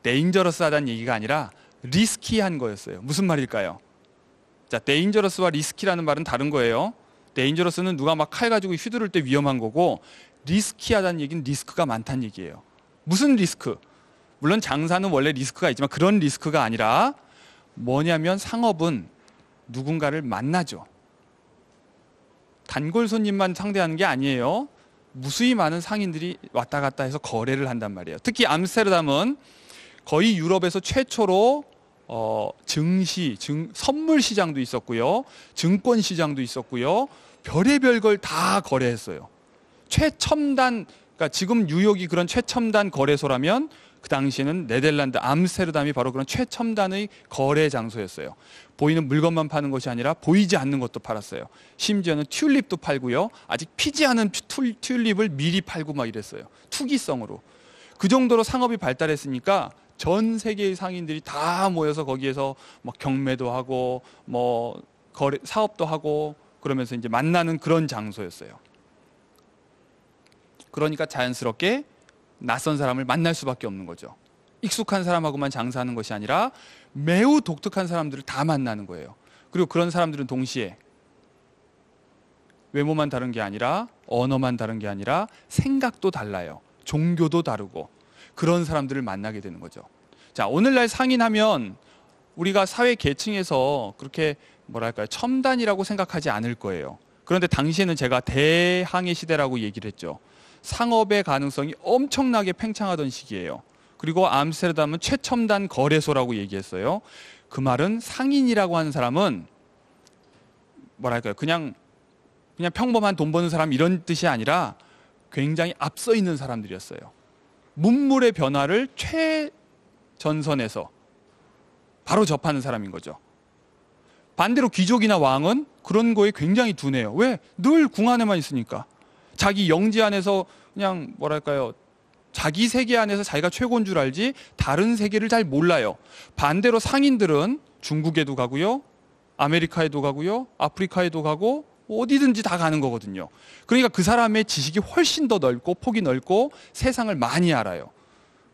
데인저러스하다는 얘기가 아니라 리스키한 거였어요. 무슨 말일까요? 자, 데인저러스와 리스키라는 말은 다른 거예요. 데인저러스는 누가 막 칼 가지고 휘두를 때 위험한 거고 리스키하다는 얘기는 리스크가 많다는 얘기예요. 무슨 리스크? 물론 장사는 원래 리스크가 있지만 그런 리스크가 아니라 뭐냐면 상업은 누군가를 만나죠. 단골 손님만 상대하는 게 아니에요. 무수히 많은 상인들이 왔다 갔다 해서 거래를 한단 말이에요. 특히 암스테르담은 거의 유럽에서 최초로 선물 시장도 있었고요. 증권 시장도 있었고요. 별의별 걸 다 거래했어요. 최첨단, 그러니까 지금 뉴욕이 그런 최첨단 거래소라면 그 당시에는 네덜란드 암스테르담이 바로 그런 최첨단의 거래 장소였어요. 보이는 물건만 파는 것이 아니라 보이지 않는 것도 팔았어요. 심지어는 튤립도 팔고요. 아직 피지 않은 튤립을 미리 팔고 막 이랬어요. 투기성으로. 그 정도로 상업이 발달했으니까 전 세계의 상인들이 다 모여서 거기에서 뭐 경매도 하고 뭐 사업도 하고 그러면서 이제 만나는 그런 장소였어요. 그러니까 자연스럽게 낯선 사람을 만날 수밖에 없는 거죠. 익숙한 사람하고만 장사하는 것이 아니라 매우 독특한 사람들을 다 만나는 거예요. 그리고 그런 사람들은 동시에 외모만 다른 게 아니라 언어만 다른 게 아니라 생각도 달라요. 종교도 다르고 그런 사람들을 만나게 되는 거죠. 자, 오늘날 상인하면 우리가 사회 계층에서 그렇게 첨단이라고 생각하지 않을 거예요. 그런데 당시에는 제가 대항해 시대라고 얘기를 했죠. 상업의 가능성이 엄청나게 팽창하던 시기예요. 그리고 암스테르담은 최첨단 거래소라고 얘기했어요. 그 말은 상인이라고 하는 사람은 그냥 평범한 돈 버는 사람 이런 뜻이 아니라 굉장히 앞서 있는 사람들이었어요. 문물의 변화를 최전선에서 바로 접하는 사람인 거죠. 반대로 귀족이나 왕은 그런 거에 굉장히 둔해요. 왜? 늘 궁 안에만 있으니까. 자기 영지 안에서 그냥 자기 세계 안에서 자기가 최고인 줄 알지 다른 세계를 잘 몰라요. 반대로 상인들은 중국에도 가고요, 아메리카에도 가고요, 아프리카에도 가고 어디든지 다 가는 거거든요. 그러니까 그 사람의 지식이 훨씬 더 넓고 폭이 넓고 세상을 많이 알아요.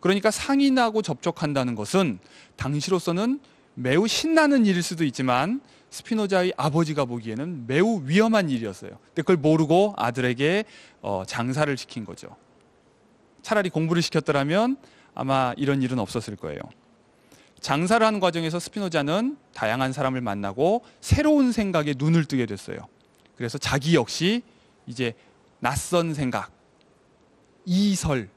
그러니까 상인하고 접촉한다는 것은 당시로서는 매우 신나는 일일 수도 있지만 스피노자의 아버지가 보기에는 매우 위험한 일이었어요. 근데 그걸 모르고 아들에게 장사를 시킨 거죠. 차라리 공부를 시켰더라면 아마 이런 일은 없었을 거예요. 장사를 하는 과정에서 스피노자는 다양한 사람을 만나고 새로운 생각에 눈을 뜨게 됐어요. 그래서 자기 역시 이제 낯선 생각, 이설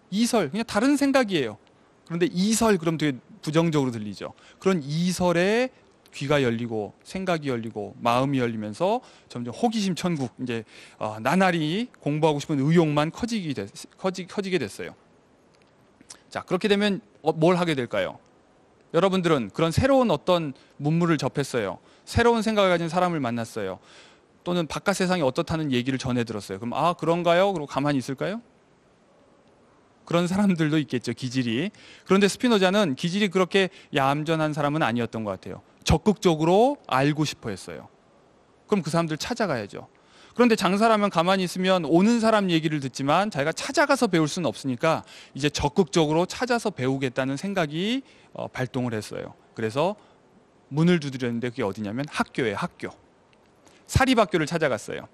그냥 다른 생각이에요. 그런데 이설 그럼 되게 부정적으로 들리죠. 그런 이설에 귀가 열리고 생각이 열리고 마음이 열리면서 점점 호기심 천국, 이제 나날이 공부하고 싶은 의욕만 커지게 됐어요. 자, 그렇게 되면 뭘 하게 될까요? 여러분들은 그런 새로운 어떤 문물을 접했어요. 새로운 생각을 가진 사람을 만났어요. 또는 바깥 세상이 어떻다는 얘기를 전해 들었어요. 그럼 그런가요? 그러고 가만히 있을까요? 그런 사람들도 있겠죠, 기질이. 그런데 스피노자는 기질이 그렇게 얌전한 사람은 아니었던 것 같아요. 적극적으로 알고 싶어 했어요. 그럼 그 사람들 찾아가야죠. 그런데 장사를 하면 가만히 있으면 오는 사람 얘기를 듣지만 자기가 찾아가서 배울 수는 없으니까 이제 적극적으로 찾아서 배우겠다는 생각이 발동을 했어요. 그래서 문을 두드렸는데 그게 어디냐면 학교예요, 학교. 사립학교를 찾아갔어요.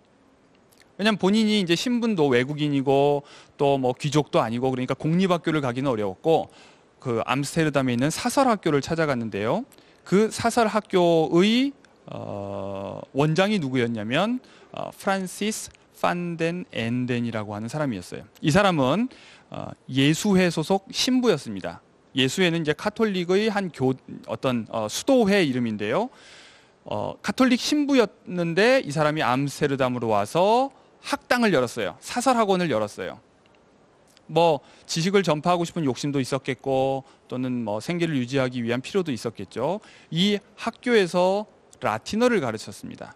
왜냐하면 본인이 이제 신분도 외국인이고 또 뭐 귀족도 아니고 그러니까 공립학교를 가기는 어려웠고 그 암스테르담에 있는 사설학교를 찾아갔는데요. 그 사설학교의 원장이 누구였냐면 프란시스 판덴 엔덴이라고 하는 사람이었어요. 이 사람은 예수회 소속 신부였습니다. 예수회는 이제 카톨릭의 한 어떤 수도회 이름인데요. 카톨릭 신부였는데 이 사람이 암스테르담으로 와서 학당을 열었어요. 사설학원을 열었어요. 뭐 지식을 전파하고 싶은 욕심도 있었겠고 또는 뭐 생계를 유지하기 위한 필요도 있었겠죠. 이 학교에서 라틴어를 가르쳤습니다.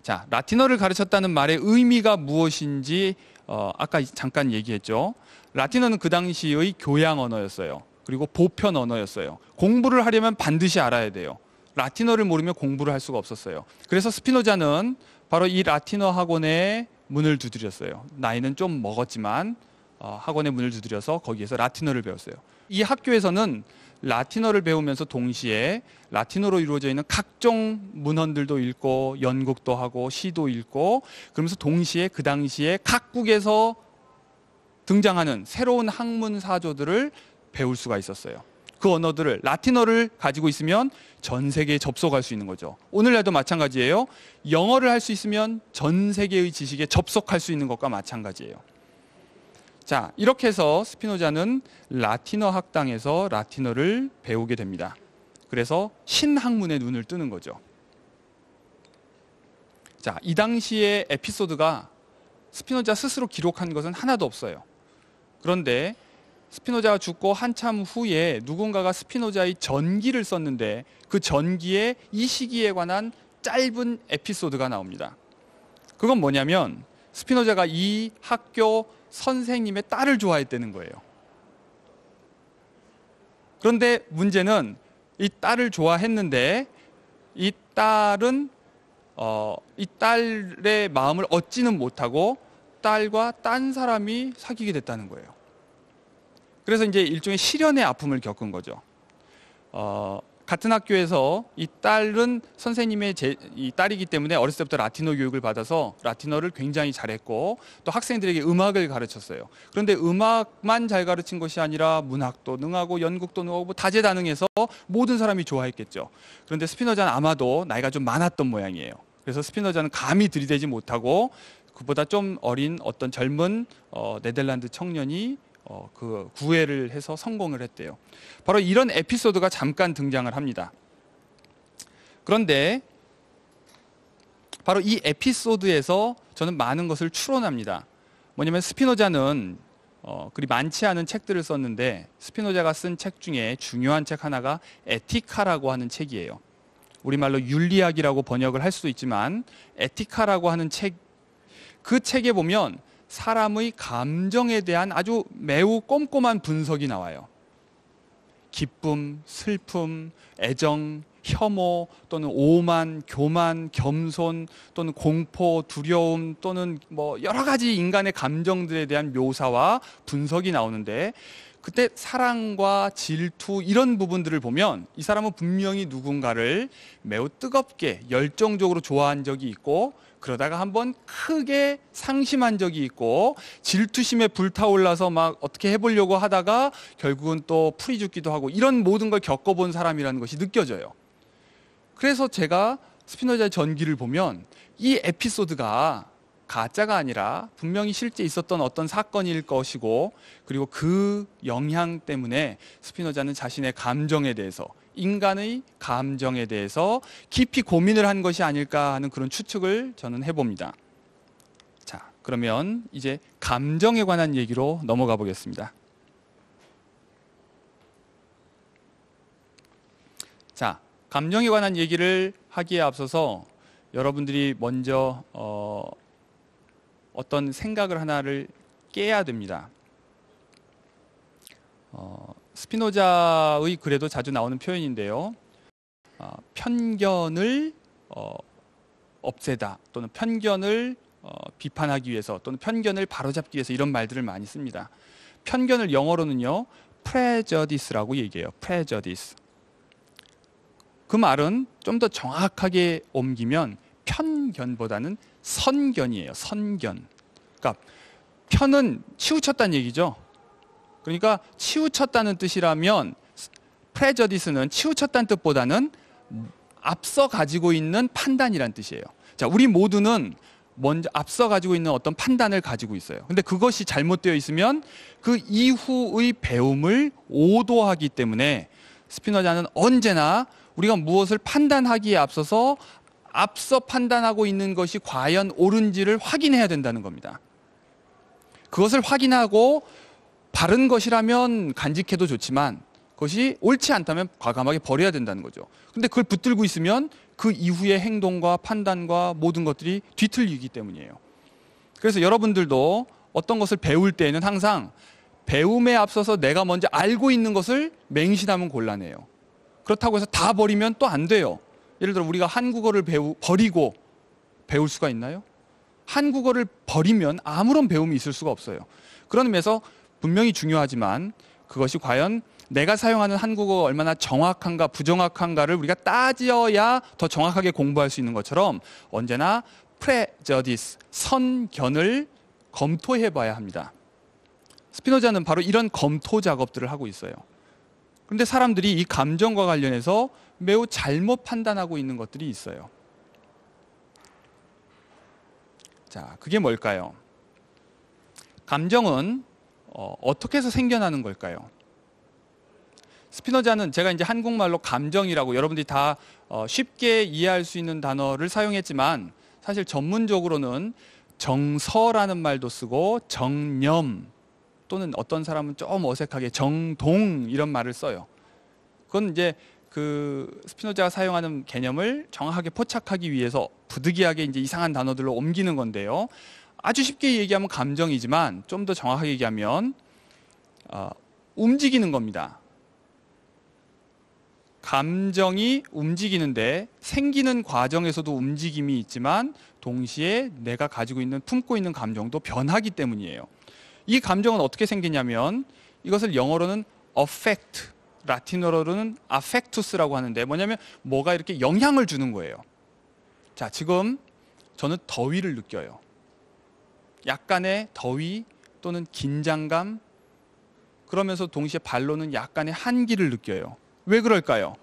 자, 라틴어를 가르쳤다는 말의 의미가 무엇인지 아까 잠깐 얘기했죠. 라틴어는 그 당시의 교양 언어였어요. 그리고 보편 언어였어요. 공부를 하려면 반드시 알아야 돼요. 라틴어를 모르면 공부를 할 수가 없었어요. 그래서 스피노자는 바로 이 라틴어 학원에 문을 두드렸어요. 나이는 좀 먹었지만 학원에 문을 두드려서 거기에서 라틴어를 배웠어요. 이 학교에서는 라틴어를 배우면서 동시에 라틴어로 이루어져 있는 각종 문헌들도 읽고 연극도 하고 시도 읽고 그러면서 동시에 그 당시에 각국에서 등장하는 새로운 학문 사조들을 배울 수가 있었어요. 그 언어들을 라틴어를 가지고 있으면 전 세계에 접속할 수 있는 거죠. 오늘날도 마찬가지예요. 영어를 할 수 있으면 전 세계의 지식에 접속할 수 있는 것과 마찬가지예요. 자, 이렇게 해서 스피노자는 라틴어 학당에서 라틴어를 배우게 됩니다. 그래서 신학문의 눈을 뜨는 거죠. 자, 이 당시의 에피소드가 스피노자 스스로 기록한 것은 하나도 없어요. 그런데 스피노자가 죽고 한참 후에 누군가가 스피노자의 전기를 썼는데 그 전기에 이 시기에 관한 짧은 에피소드가 나옵니다. 그건 뭐냐면 스피노자가 이 학교 선생님의 딸을 좋아했다는 거예요. 그런데 문제는 이 딸을 좋아했는데 이 딸은 이 딸의 마음을 얻지는 못하고 딸과 딴 사람이 사귀게 됐다는 거예요. 그래서 이제 일종의 시련의 아픔을 겪은 거죠. 같은 학교에서 이 딸은 선생님의 이 딸이기 때문에 어렸을 때부터 라틴어 교육을 받아서 라틴어를 굉장히 잘했고 또 학생들에게 음악을 가르쳤어요. 그런데 음악만 잘 가르친 것이 아니라 문학도 능하고 연극도 능하고 뭐 다재다능해서 모든 사람이 좋아했겠죠. 그런데 스피노자는 아마도 나이가 좀 많았던 모양이에요. 그래서 스피노자는 감히 들이대지 못하고 그보다 좀 어린 어떤 젊은 네덜란드 청년이 그 구애를 해서 성공을 했대요. 바로 이런 에피소드가 잠깐 등장을 합니다. 그런데 바로 이 에피소드에서 저는 많은 것을 추론합니다. 뭐냐면 스피노자는 그리 많지 않은 책들을 썼는데 스피노자가 쓴 책 중에 중요한 책 하나가 에티카라고 하는 책이에요. 우리말로 윤리학이라고 번역을 할 수도 있지만 에티카라고 하는 책, 그 책에 보면 사람의 감정에 대한 아주 매우 꼼꼼한 분석이 나와요. 기쁨, 슬픔, 애정, 혐오 또는 오만, 교만, 겸손 또는 공포, 두려움 또는 뭐 여러 가지 인간의 감정들에 대한 묘사와 분석이 나오는데, 그때 사랑과 질투 이런 부분들을 보면 이 사람은 분명히 누군가를 매우 뜨겁게 열정적으로 좋아한 적이 있고, 그러다가 한번 크게 상심한 적이 있고, 질투심에 불타올라서 막 어떻게 해보려고 하다가 결국은 또 풀이 죽기도 하고, 이런 모든 걸 겪어본 사람이라는 것이 느껴져요. 그래서 제가 스피노자의 전기를 보면 이 에피소드가 가짜가 아니라 분명히 실제 있었던 어떤 사건일 것이고, 그리고 그 영향 때문에 스피노자는 자신의 감정에 대해서, 인간의 감정에 대해서 깊이 고민을 한 것이 아닐까 하는 그런 추측을 저는 해봅니다. 자, 그러면 이제 감정에 관한 얘기로 넘어가 보겠습니다. 자, 감정에 관한 얘기를 하기에 앞서서 여러분들이 먼저 어떤 생각을 하나를 깨야 됩니다. 스피노자의 글에도 자주 나오는 표현인데요. 편견을 없애다 또는 편견을 비판하기 위해서 또는 편견을 바로잡기 위해서 이런 말들을 많이 씁니다. 편견을 영어로는요, prejudice라고 얘기해요. prejudice. 그 말은 좀 더 정확하게 옮기면 편견보다는 선견이에요. 선견. 그러니까 편은 치우쳤다는 얘기죠. 그러니까 치우쳤다는 뜻이라면 prejudice는 치우쳤다는 뜻보다는 앞서 가지고 있는 판단이란 뜻이에요. 자, 우리 모두는 먼저 앞서 가지고 있는 어떤 판단을 가지고 있어요. 근데 그것이 잘못되어 있으면 그 이후의 배움을 오도하기 때문에 스피노자는 언제나 우리가 무엇을 판단하기에 앞서서 앞서 판단하고 있는 것이 과연 옳은지를 확인해야 된다는 겁니다. 그것을 확인하고 바른 것이라면 간직해도 좋지만 그것이 옳지 않다면 과감하게 버려야 된다는 거죠. 근데 그걸 붙들고 있으면 그 이후의 행동과 판단과 모든 것들이 뒤틀리기 때문이에요. 그래서 여러분들도 어떤 것을 배울 때에는 항상 배움에 앞서서 내가 먼저 알고 있는 것을 맹신하면 곤란해요. 그렇다고 해서 다 버리면 또 안 돼요. 예를 들어 우리가 한국어를 버리고 배울 수가 있나요? 한국어를 버리면 아무런 배움이 있을 수가 없어요. 그런 의미에서 분명히 중요하지만 그것이 과연 내가 사용하는 한국어가 얼마나 정확한가 부정확한가를 우리가 따져야 더 정확하게 공부할 수 있는 것처럼 언제나 prejudice, 선견을 검토해 봐야 합니다. 스피노자는 바로 이런 검토 작업들을 하고 있어요. 그런데 사람들이 이 감정과 관련해서 매우 잘못 판단하고 있는 것들이 있어요. 자, 그게 뭘까요? 감정은 어떻게 해서 생겨나는 걸까요? 스피노자는 제가 이제 한국말로 감정이라고 여러분들이 다 쉽게 이해할 수 있는 단어를 사용했지만 사실 전문적으로는 정서라는 말도 쓰고 정념 또는 어떤 사람은 좀 어색하게 정동 이런 말을 써요. 그건 이제 그 스피노자가 사용하는 개념을 정확하게 포착하기 위해서 부득이하게 이제 이상한 단어들로 옮기는 건데요. 아주 쉽게 얘기하면 감정이지만 좀 더 정확하게 얘기하면 움직이는 겁니다. 감정이 움직이는데 생기는 과정에서도 움직임이 있지만 동시에 내가 가지고 있는 품고 있는 감정도 변하기 때문이에요. 이 감정은 어떻게 생기냐면 이것을 영어로는 affect, 라틴어로는 affectus라고 하는데 뭐냐면 뭐가 이렇게 영향을 주는 거예요. 자, 지금 저는 더위를 느껴요. 약간의 더위 또는 긴장감, 그러면서 동시에 발로는 약간의 한기를 느껴요. 왜 그럴까요?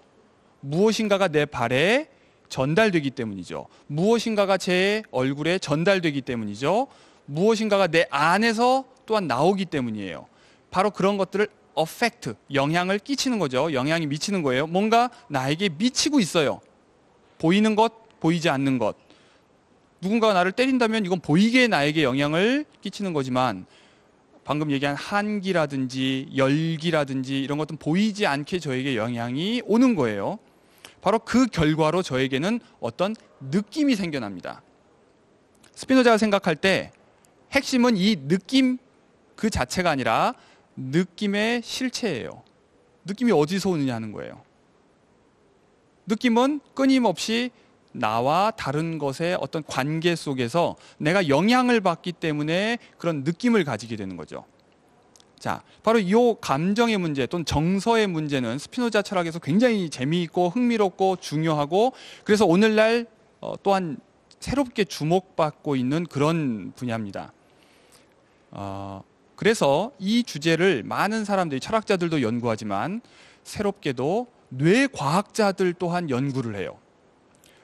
무엇인가가 내 발에 전달되기 때문이죠. 무엇인가가 제 얼굴에 전달되기 때문이죠. 무엇인가가 내 안에서 또한 나오기 때문이에요. 바로 그런 것들을 affect, 영향을 끼치는 거죠. 영향이 미치는 거예요. 뭔가 나에게 미치고 있어요. 보이는 것, 보이지 않는 것. 누군가가 나를 때린다면 이건 보이게 나에게 영향을 끼치는 거지만 방금 얘기한 한기라든지 열기라든지 이런 것들은 보이지 않게 저에게 영향이 오는 거예요. 바로 그 결과로 저에게는 어떤 느낌이 생겨납니다. 스피노자가 생각할 때 핵심은 이 느낌 그 자체가 아니라 느낌의 실체예요. 느낌이 어디서 오느냐 하는 거예요. 느낌은 끊임없이 나와 다른 것의 어떤 관계 속에서 내가 영향을 받기 때문에 그런 느낌을 가지게 되는 거죠. 자, 바로 이 감정의 문제 또는 정서의 문제는 스피노자 철학에서 굉장히 재미있고 흥미롭고 중요하고 그래서 오늘날 또한 새롭게 주목받고 있는 그런 분야입니다. 그래서 이 주제를 많은 사람들이 철학자들도 연구하지만 새롭게도 뇌과학자들 또한 연구를 해요.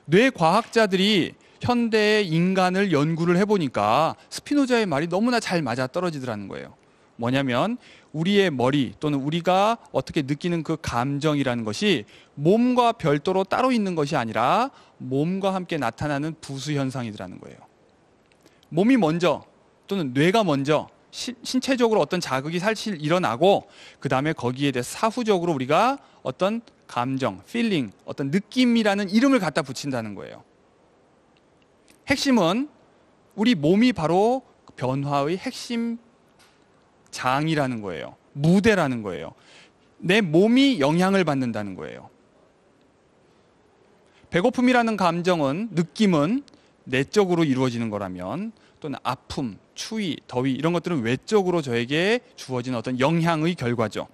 뇌과학자들이 현대의 인간을 연구를 해보니까 스피노자의 말이 너무나 잘 맞아떨어지더라는 거예요. 뭐냐면 우리의 머리 또는 우리가 어떻게 느끼는 그 감정이라는 것이 몸과 별도로 따로 있는 것이 아니라 몸과 함께 나타나는 부수 현상이라는 거예요. 몸이 먼저 또는 뇌가 먼저 신체적으로 어떤 자극이 사실 일어나고 그 다음에 거기에 대해 사후적으로 우리가 어떤 감정, feeling, 어떤 느낌이라는 이름을 갖다 붙인다는 거예요. 핵심은 우리 몸이 바로 변화의 핵심 장이라는 거예요. 무대라는 거예요. 내 몸이 영향을 받는다는 거예요. 배고픔이라는 감정은, 느낌은 내적으로 이루어지는 거라면 또는 아픔, 추위, 더위 이런 것들은 외적으로 저에게 주어진 어떤 영향의 결과죠.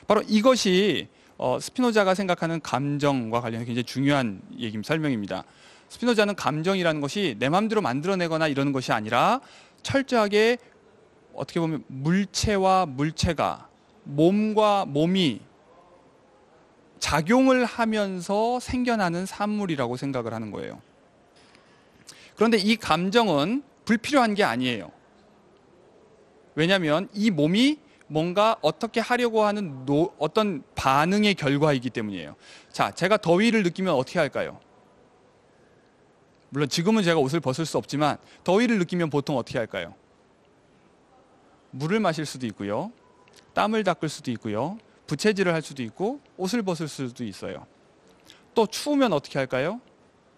바로 이것이 스피노자가 생각하는 감정과 관련해서 굉장히 중요한 설명입니다. 스피노자는 감정이라는 것이 내 마음대로 만들어내거나 이러는 것이 아니라 철저하게 어떻게 보면 물체와 물체가 몸과 몸이 작용을 하면서 생겨나는 산물이라고 생각을 하는 거예요. 그런데 이 감정은 불필요한 게 아니에요. 왜냐하면 이 몸이 뭔가 어떻게 하려고 하는 어떤 반응의 결과이기 때문이에요. 자, 제가 더위를 느끼면 어떻게 할까요? 물론 지금은 제가 옷을 벗을 수 없지만 더위를 느끼면 보통 어떻게 할까요? 물을 마실 수도 있고요. 땀을 닦을 수도 있고요. 부채질을 할 수도 있고 옷을 벗을 수도 있어요. 또 추우면 어떻게 할까요?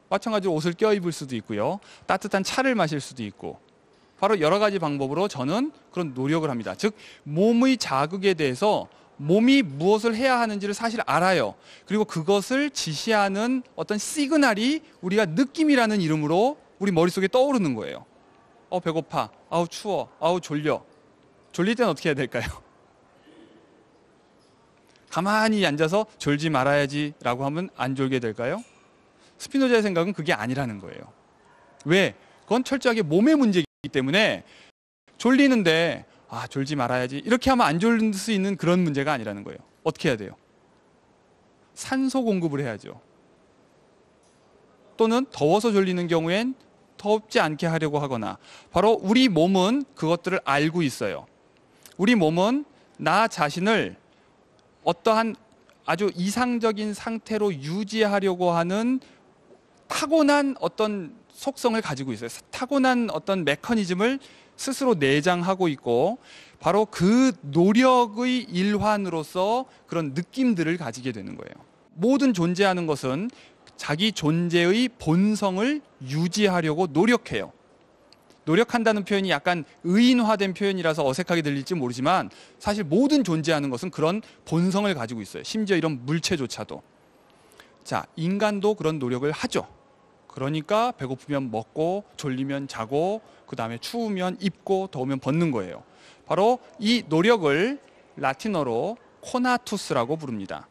마찬가지로 옷을 껴입을 수도 있고요. 따뜻한 차를 마실 수도 있고 바로 여러 가지 방법으로 저는 그런 노력을 합니다. 즉 몸의 자극에 대해서 몸이 무엇을 해야 하는지를 사실 알아요. 그리고 그것을 지시하는 어떤 시그널이 우리가 느낌이라는 이름으로 우리 머릿속에 떠오르는 거예요. 배고파, 추워, 졸려. 졸릴 때는 어떻게 해야 될까요? 가만히 앉아서 졸지 말아야지 라고 하면 안 졸게 될까요? 스피노자의 생각은 그게 아니라는 거예요. 왜? 그건 철저하게 몸의 문제이기 때문에 졸리는데 졸지 말아야지 이렇게 하면 안 졸릴 수 있는 그런 문제가 아니라는 거예요. 어떻게 해야 돼요? 산소 공급을 해야죠. 또는 더워서 졸리는 경우엔 덥지 않게 하려고 하거나 바로 우리 몸은 그것들을 알고 있어요. 우리 몸은 나 자신을 어떠한 아주 이상적인 상태로 유지하려고 하는 타고난 어떤 속성을 가지고 있어요. 타고난 어떤 메커니즘을 스스로 내장하고 있고 바로 그 노력의 일환으로서 그런 느낌들을 가지게 되는 거예요. 모든 존재하는 것은 자기 존재의 본성을 유지하려고 노력해요. 노력한다는 표현이 약간 의인화된 표현이라서 어색하게 들릴지 모르지만 사실 모든 존재하는 것은 그런 본성을 가지고 있어요. 심지어 이런 물체조차도. 자, 인간도 그런 노력을 하죠. 그러니까 배고프면 먹고 졸리면 자고 그 다음에 추우면 입고 더우면 벗는 거예요. 바로 이 노력을 라틴어로 코나투스라고 부릅니다.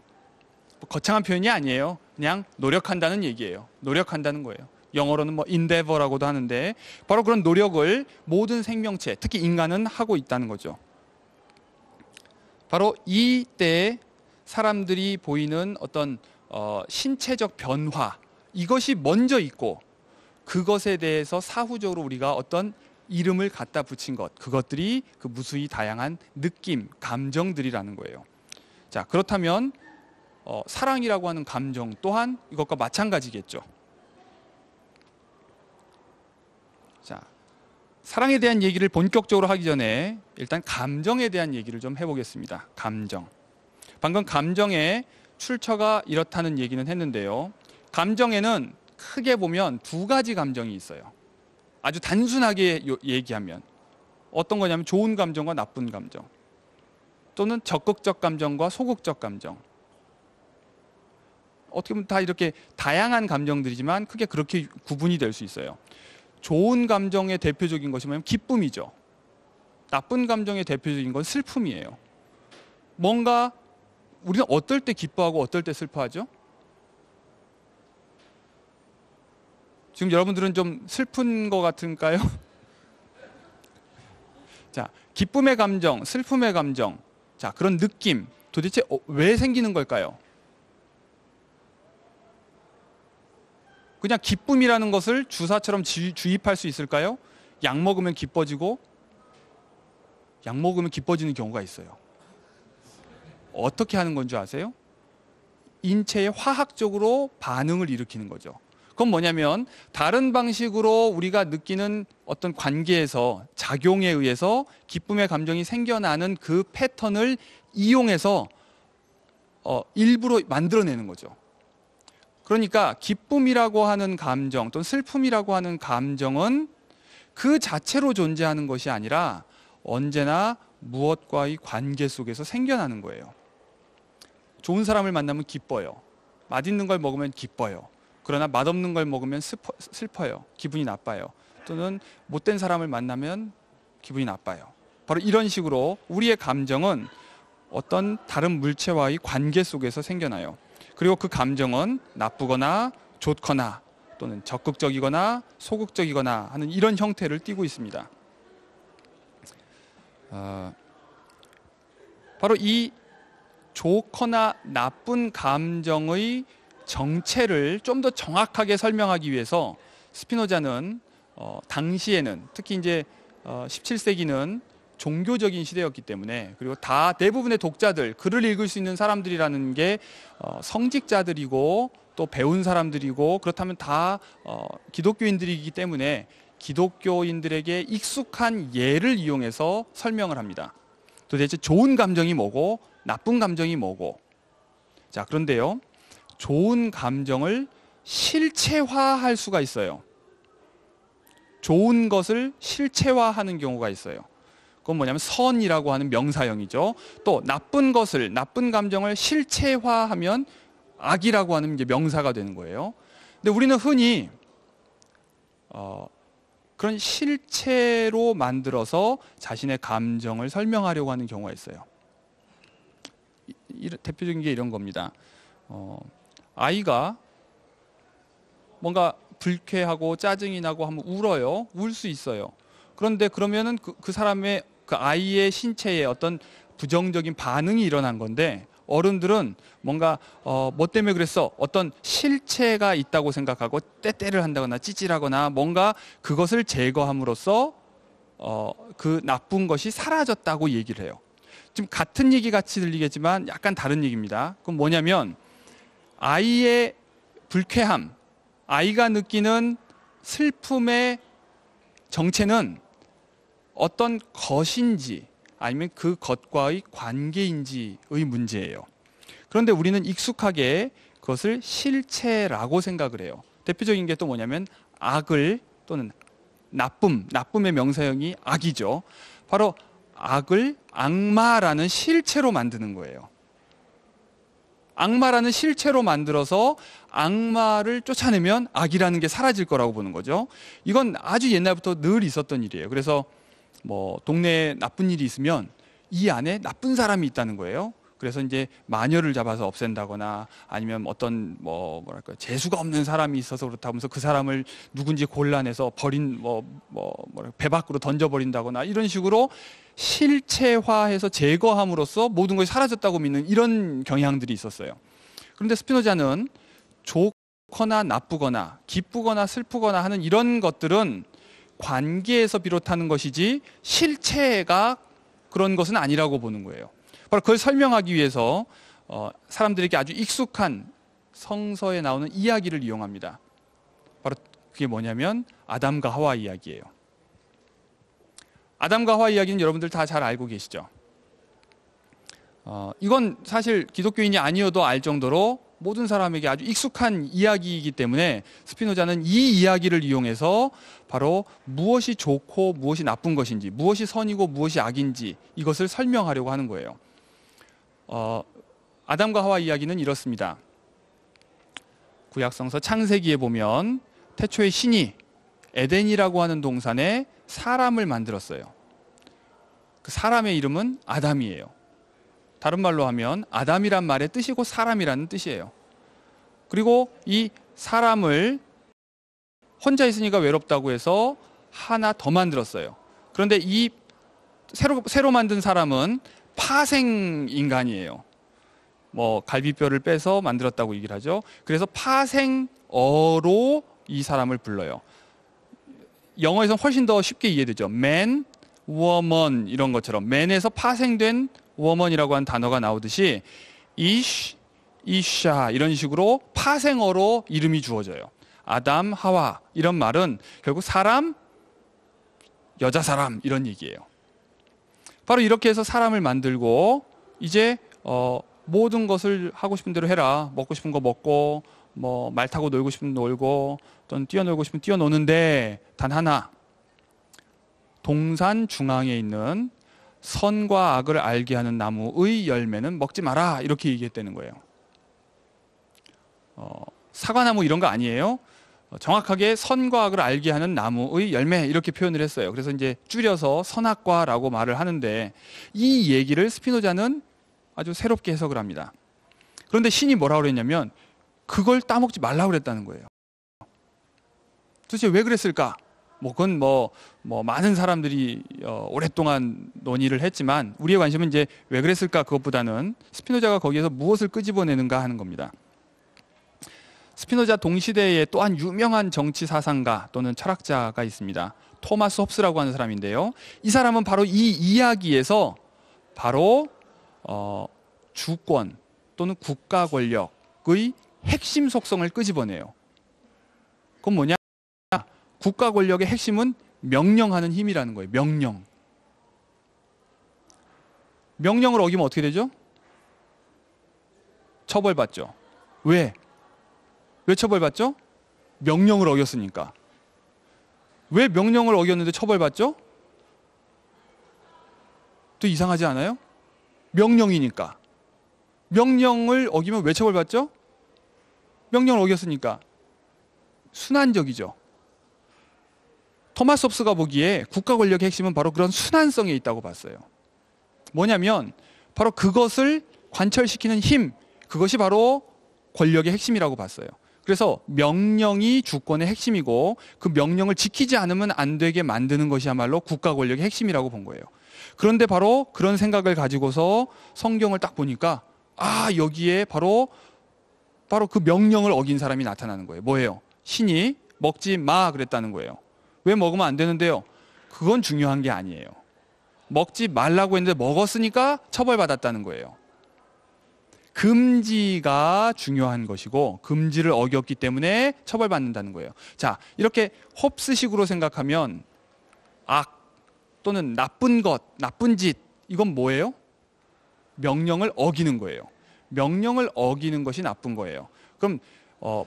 거창한 표현이 아니에요. 그냥 노력한다는 얘기예요. 노력한다는 거예요. 영어로는 endeavor라고도 하는데 바로 그런 노력을 모든 생명체, 특히 인간은 하고 있다는 거죠. 바로 이때 사람들이 보이는 어떤 신체적 변화 이것이 먼저 있고 그것에 대해서 사후적으로 우리가 어떤 이름을 갖다 붙인 것 그것들이 그 무수히 다양한 느낌, 감정들이라는 거예요. 자, 그렇다면 사랑이라고 하는 감정 또한 이것과 마찬가지겠죠. 자, 사랑에 대한 얘기를 본격적으로 하기 전에 일단 감정에 대한 얘기를 좀 해보겠습니다. 감정. 방금 감정의 출처가 이렇다는 얘기는 했는데요. 감정에는 크게 보면 두 가지 감정이 있어요. 아주 단순하게 얘기하면 어떤 거냐면 좋은 감정과 나쁜 감정, 또는 적극적 감정과 소극적 감정. 어떻게 보면 다 이렇게 다양한 감정들이지만 크게 그렇게 구분이 될 수 있어요. 좋은 감정의 대표적인 것이 뭐냐면 기쁨이죠. 나쁜 감정의 대표적인 건 슬픔이에요. 뭔가 우리는 어떨 때 기뻐하고 어떨 때 슬퍼하죠? 지금 여러분들은 좀 슬픈 것 같은가요? 자, 기쁨의 감정, 슬픔의 감정, 자, 그런 느낌 도대체 왜 생기는 걸까요? 그냥 기쁨이라는 것을 주사처럼 주입할 수 있을까요? 약 먹으면 기뻐지고 약 먹으면 기뻐지는 경우가 있어요. 어떻게 하는 건 줄 아세요? 인체에 화학적으로 반응을 일으키는 거죠. 그건 뭐냐면 다른 방식으로 우리가 느끼는 어떤 관계에서 작용에 의해서 기쁨의 감정이 생겨나는 그 패턴을 이용해서 일부러 만들어내는 거죠. 그러니까 기쁨이라고 하는 감정 또는 슬픔이라고 하는 감정은 그 자체로 존재하는 것이 아니라 언제나 무엇과의 관계 속에서 생겨나는 거예요. 좋은 사람을 만나면 기뻐요. 맛있는 걸 먹으면 기뻐요. 그러나 맛없는 걸 먹으면 슬퍼요. 기분이 나빠요. 또는 못된 사람을 만나면 기분이 나빠요. 바로 이런 식으로 우리의 감정은 어떤 다른 물체와의 관계 속에서 생겨나요. 그리고 그 감정은 나쁘거나 좋거나 또는 적극적이거나 소극적이거나 하는 이런 형태를 띠고 있습니다. 바로 이 좋거나 나쁜 감정의 정체를 좀 더 정확하게 설명하기 위해서 스피노자는 당시에는 특히 이제 17세기는 종교적인 시대였기 때문에, 그리고 다 대부분의 독자들, 글을 읽을 수 있는 사람들이라는 게 성직자들이고 또 배운 사람들이고 그렇다면 다 기독교인들이기 때문에 기독교인들에게 익숙한 예를 이용해서 설명을 합니다. 도대체 좋은 감정이 뭐고 나쁜 감정이 뭐고. 자, 그런데요, 좋은 감정을 실체화할 수가 있어요. 좋은 것을 실체화하는 경우가 있어요. 그건 뭐냐면 선이라고 하는 명사형이죠. 또 나쁜 것을, 나쁜 감정을 실체화하면 악이라고 하는 이제 명사가 되는 거예요. 근데 우리는 흔히 그런 실체로 만들어서 자신의 감정을 설명하려고 하는 경우가 있어요. 대표적인 게 이런 겁니다. 아이가 뭔가 불쾌하고 짜증이 나고 하면 울어요. 울 수 있어요. 그런데 그러면은 그 사람의, 그 아이의 신체에 어떤 부정적인 반응이 일어난 건데, 어른들은 뭔가 뭐 때문에 그랬어, 어떤 실체가 있다고 생각하고 떼떼를 한다거나 찌질하거나 뭔가 그것을 제거함으로써 그 나쁜 것이 사라졌다고 얘기를 해요. 지금 같은 얘기 같이 들리겠지만 약간 다른 얘기입니다. 그건 뭐냐면 아이의 불쾌함, 아이가 느끼는 슬픔의 정체는 어떤 것인지 아니면 그 것과의 관계인지의 문제예요. 그런데 우리는 익숙하게 그것을 실체라고 생각을 해요. 대표적인 게 또 뭐냐면 악을, 또는 나쁨의 명사형이 악이죠. 바로 악을 악마라는 실체로 만드는 거예요. 악마라는 실체로 만들어서 악마를 쫓아내면 악이라는 게 사라질 거라고 보는 거죠. 이건 아주 옛날부터 늘 있었던 일이에요. 그래서 뭐 동네에 나쁜 일이 있으면 이 안에 나쁜 사람이 있다는 거예요. 그래서 이제 마녀를 잡아서 없앤다거나 아니면 어떤 뭐랄까 재수가 없는 사람이 있어서 그렇다면서 그 사람을 누군지 골라내서 버린 배 밖으로 던져버린다거나 이런 식으로 실체화해서 제거함으로써 모든 것이 사라졌다고 믿는 이런 경향들이 있었어요. 그런데 스피노자는 좋거나 나쁘거나 기쁘거나 슬프거나 하는 이런 것들은 관계에서 비롯하는 것이지 실체가 그런 것은 아니라고 보는 거예요. 바로 그걸 설명하기 위해서 사람들에게 아주 익숙한 성서에 나오는 이야기를 이용합니다. 바로 그게 뭐냐면 아담과 하와 이야기예요. 아담과 하와 이야기는 여러분들 다 잘 알고 계시죠? 이건 사실 기독교인이 아니어도 알 정도로 모든 사람에게 아주 익숙한 이야기이기 때문에 스피노자는 이 이야기를 이용해서 바로 무엇이 좋고 무엇이 나쁜 것인지, 무엇이 선이고 무엇이 악인지 이것을 설명하려고 하는 거예요. 아담과 하와 이야기는 이렇습니다. 구약성서 창세기에 보면 태초에 신이 에덴이라고 하는 동산에 사람을 만들었어요. 그 사람의 이름은 아담이에요. 다른 말로 하면 아담이란 말의 뜻이고 사람이라는 뜻이에요. 그리고 이 사람을 혼자 있으니까 외롭다고 해서 하나 더 만들었어요. 그런데 이 새로 만든 사람은 파생 인간이에요. 뭐 갈비뼈를 빼서 만들었다고 얘기를 하죠. 그래서 파생어로 이 사람을 불러요. 영어에서는 훨씬 더 쉽게 이해되죠. man, woman 이런 것처럼 man에서 파생된 woman이라고 하는 단어가 나오듯이 ish, isha 이런 식으로 파생어로 이름이 주어져요. 아담, 하와 이런 말은 결국 사람, 여자 사람 이런 얘기예요. 바로 이렇게 해서 사람을 만들고 이제 모든 것을 하고 싶은 대로 해라. 먹고 싶은 거 먹고 뭐 말 타고 놀고 싶으면 놀고 또는 뛰어놀고 싶으면 뛰어노는데 단 하나, 동산 중앙에 있는 선과 악을 알게 하는 나무의 열매는 먹지 마라 이렇게 얘기했다는 거예요. 사과나무 이런 거 아니에요. 정확하게 선과 악을 알게 하는 나무의 열매 이렇게 표현을 했어요. 그래서 이제 줄여서 선악과라고 말을 하는데 이 얘기를 스피노자는 아주 새롭게 해석을 합니다. 그런데 신이 뭐라고 그랬냐면 그걸 따먹지 말라고 그랬다는 거예요. 도대체 왜 그랬을까? 그건 많은 사람들이 오랫동안 논의를 했지만 우리의 관심은 이제 왜 그랬을까 그것보다는 스피노자가 거기에서 무엇을 끄집어내는가 하는 겁니다. 스피노자 동시대에 또한 유명한 정치 사상가 또는 철학자가 있습니다. 토마스 홉스라고 하는 사람인데요. 이 사람은 바로 이 이야기에서 바로 주권 또는 국가 권력의 핵심 속성을 끄집어내요. 그건 뭐냐? 국가 권력의 핵심은 명령하는 힘이라는 거예요. 명령을 어기면 어떻게 되죠? 처벌받죠. 왜 처벌받죠? 명령을 어겼으니까. 왜 명령을 어겼는데 처벌받죠? 또 이상하지 않아요? 명령이니까. 명령을 어기면 왜 처벌받죠? 명령을 어겼으니까. 순환적이죠. 토마스 홉스가 보기에 국가 권력의 핵심은 바로 그런 순환성에 있다고 봤어요. 뭐냐면 바로 그것을 관철시키는 힘, 그것이 바로 권력의 핵심이라고 봤어요. 그래서 명령이 주권의 핵심이고 그 명령을 지키지 않으면 안 되게 만드는 것이야말로 국가 권력의 핵심이라고 본 거예요. 그런데 바로 그런 생각을 가지고서 성경을 딱 보니까 여기에 바로 그 명령을 어긴 사람이 나타나는 거예요. 뭐예요? 신이 먹지 마 그랬다는 거예요. 왜 먹으면 안 되는데요? 그건 중요한 게 아니에요. 먹지 말라고 했는데 먹었으니까 처벌받았다는 거예요. 금지가 중요한 것이고 금지를 어겼기 때문에 처벌받는다는 거예요. 자, 이렇게 홉스식으로 생각하면 악 또는 나쁜 것, 나쁜 짓 이건 뭐예요? 명령을 어기는 거예요. 명령을 어기는 것이 나쁜 거예요. 그럼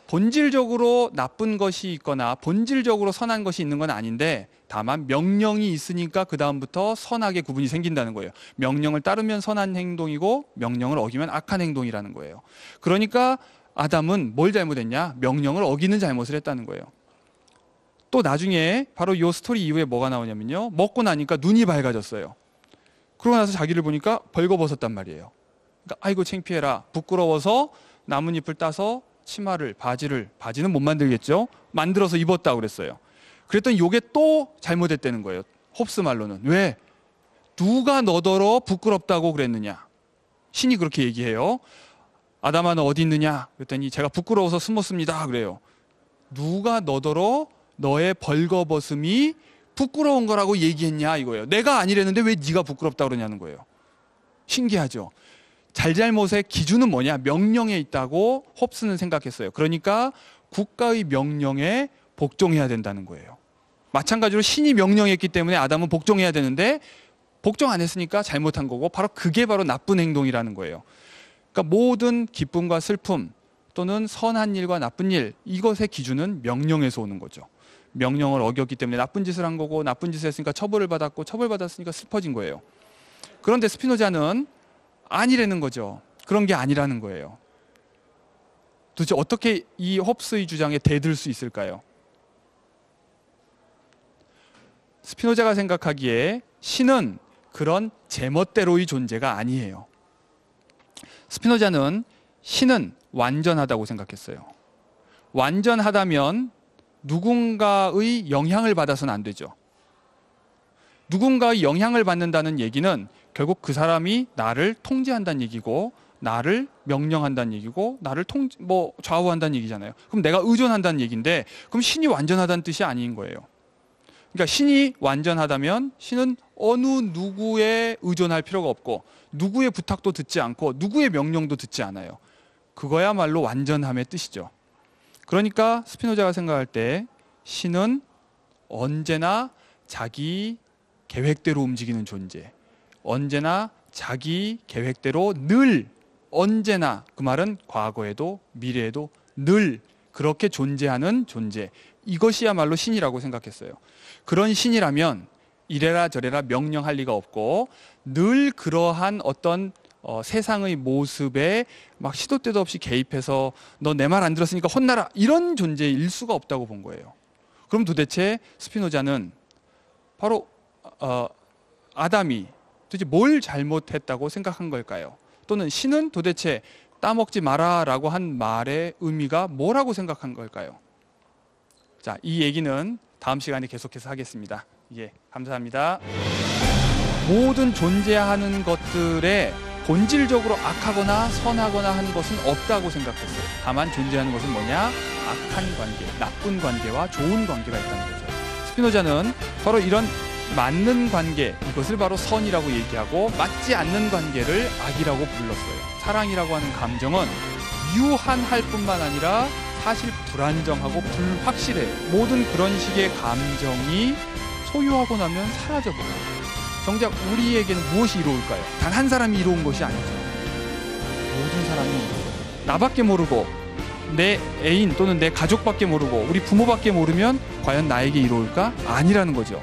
본질적으로 나쁜 것이 있거나 본질적으로 선한 것이 있는 건 아닌데 다만 명령이 있으니까 그 다음부터 선악의 구분이 생긴다는 거예요. 명령을 따르면 선한 행동이고 명령을 어기면 악한 행동이라는 거예요. 그러니까 아담은 뭘 잘못했냐? 명령을 어기는 잘못을 했다는 거예요. 또 나중에 바로 이 스토리 이후에 뭐가 나오냐면요. 먹고 나니까 눈이 밝아졌어요. 그러고 나서 자기를 보니까 벌거벗었단 말이에요. 그러니까 아이고 창피해라. 부끄러워서 나뭇잎을 따서 바지는 못 만들겠죠. 만들어서 입었다고 그랬어요. 그랬더니 이게 또 잘못했다는 거예요. 홉스 말로는. 왜? 누가 너더러 부끄럽다고 그랬느냐. 신이 그렇게 얘기해요. 아담아 너 어디 있느냐. 그랬더니 제가 부끄러워서 숨었습니다. 그래요. 누가 너더러 너의 벌거벗음이 부끄러운 거라고 얘기했냐 이거예요. 내가 아니랬는데 왜 네가 부끄럽다고 그러냐는 거예요. 신기하죠. 잘잘못의 기준은 뭐냐? 명령에 있다고 홉스는 생각했어요. 그러니까 국가의 명령에 복종해야 된다는 거예요. 마찬가지로 신이 명령했기 때문에 아담은 복종해야 되는데 복종 안 했으니까 잘못한 거고 바로 그게 바로 나쁜 행동이라는 거예요. 그러니까 모든 기쁨과 슬픔 또는 선한 일과 나쁜 일, 이것의 기준은 명령에서 오는 거죠. 명령을 어겼기 때문에 나쁜 짓을 한 거고, 나쁜 짓을 했으니까 처벌을 받았고, 처벌받았으니까 슬퍼진 거예요. 그런데 스피노자는 아니라는 거죠. 그런 게 아니라는 거예요. 도대체 어떻게 이 홉스의 주장에 대들 수 있을까요? 스피노자가 생각하기에 신은 그런 제멋대로의 존재가 아니에요. 스피노자는 신은 완전하다고 생각했어요. 완전하다면 누군가의 영향을 받아서는 안 되죠. 누군가의 영향을 받는다는 얘기는 결국 그 사람이 나를 통제한다는 얘기고, 나를 명령한다는 얘기고, 나를 좌우한다는 얘기잖아요. 그럼 내가 의존한다는 얘기인데, 그럼 신이 완전하다는 뜻이 아닌 거예요. 그러니까 신이 완전하다면 신은 어느 누구에 의존할 필요가 없고, 누구의 부탁도 듣지 않고, 누구의 명령도 듣지 않아요. 그거야말로 완전함의 뜻이죠. 그러니까 스피노자가 생각할 때 신은 언제나 자기 계획대로 움직이는 존재, 언제나 자기 계획대로 늘, 언제나, 그 말은 과거에도 미래에도 늘 그렇게 존재하는 존재, 이것이야말로 신이라고 생각했어요. 그런 신이라면 이래라 저래라 명령할 리가 없고, 늘 그러한 어떤 세상의 모습에 막 시도 때도 없이 개입해서 너 내 말 안 들었으니까 혼나라, 이런 존재일 수가 없다고 본 거예요. 그럼 도대체 스피노자는 바로 아담이 도대체 뭘 잘못했다고 생각한 걸까요? 또는 신은 도대체 따먹지 마라라고 한 말의 의미가 뭐라고 생각한 걸까요? 자, 이 얘기는 다음 시간에 계속해서 하겠습니다. 예, 감사합니다. 모든 존재하는 것들에 본질적으로 악하거나 선하거나 하는 것은 없다고 생각했어요. 다만 존재하는 것은 뭐냐? 악한 관계, 나쁜 관계와 좋은 관계가 있다는 거죠. 스피노자는 바로 이런 맞는 관계, 이것을 바로 선이라고 얘기하고, 맞지 않는 관계를 악이라고 불렀어요. 사랑이라고 하는 감정은 유한할 뿐만 아니라 사실 불안정하고 불확실해요. 모든 그런 식의 감정이 소유하고 나면 사라져버려요. 정작 우리에게는 무엇이 이로울까요? 단 한 사람이 이로운 것이 아니죠. 모든 사람이 나밖에 모르고, 내 애인 또는 내 가족밖에 모르고, 우리 부모밖에 모르면 과연 나에게 이로울까? 아니라는 거죠.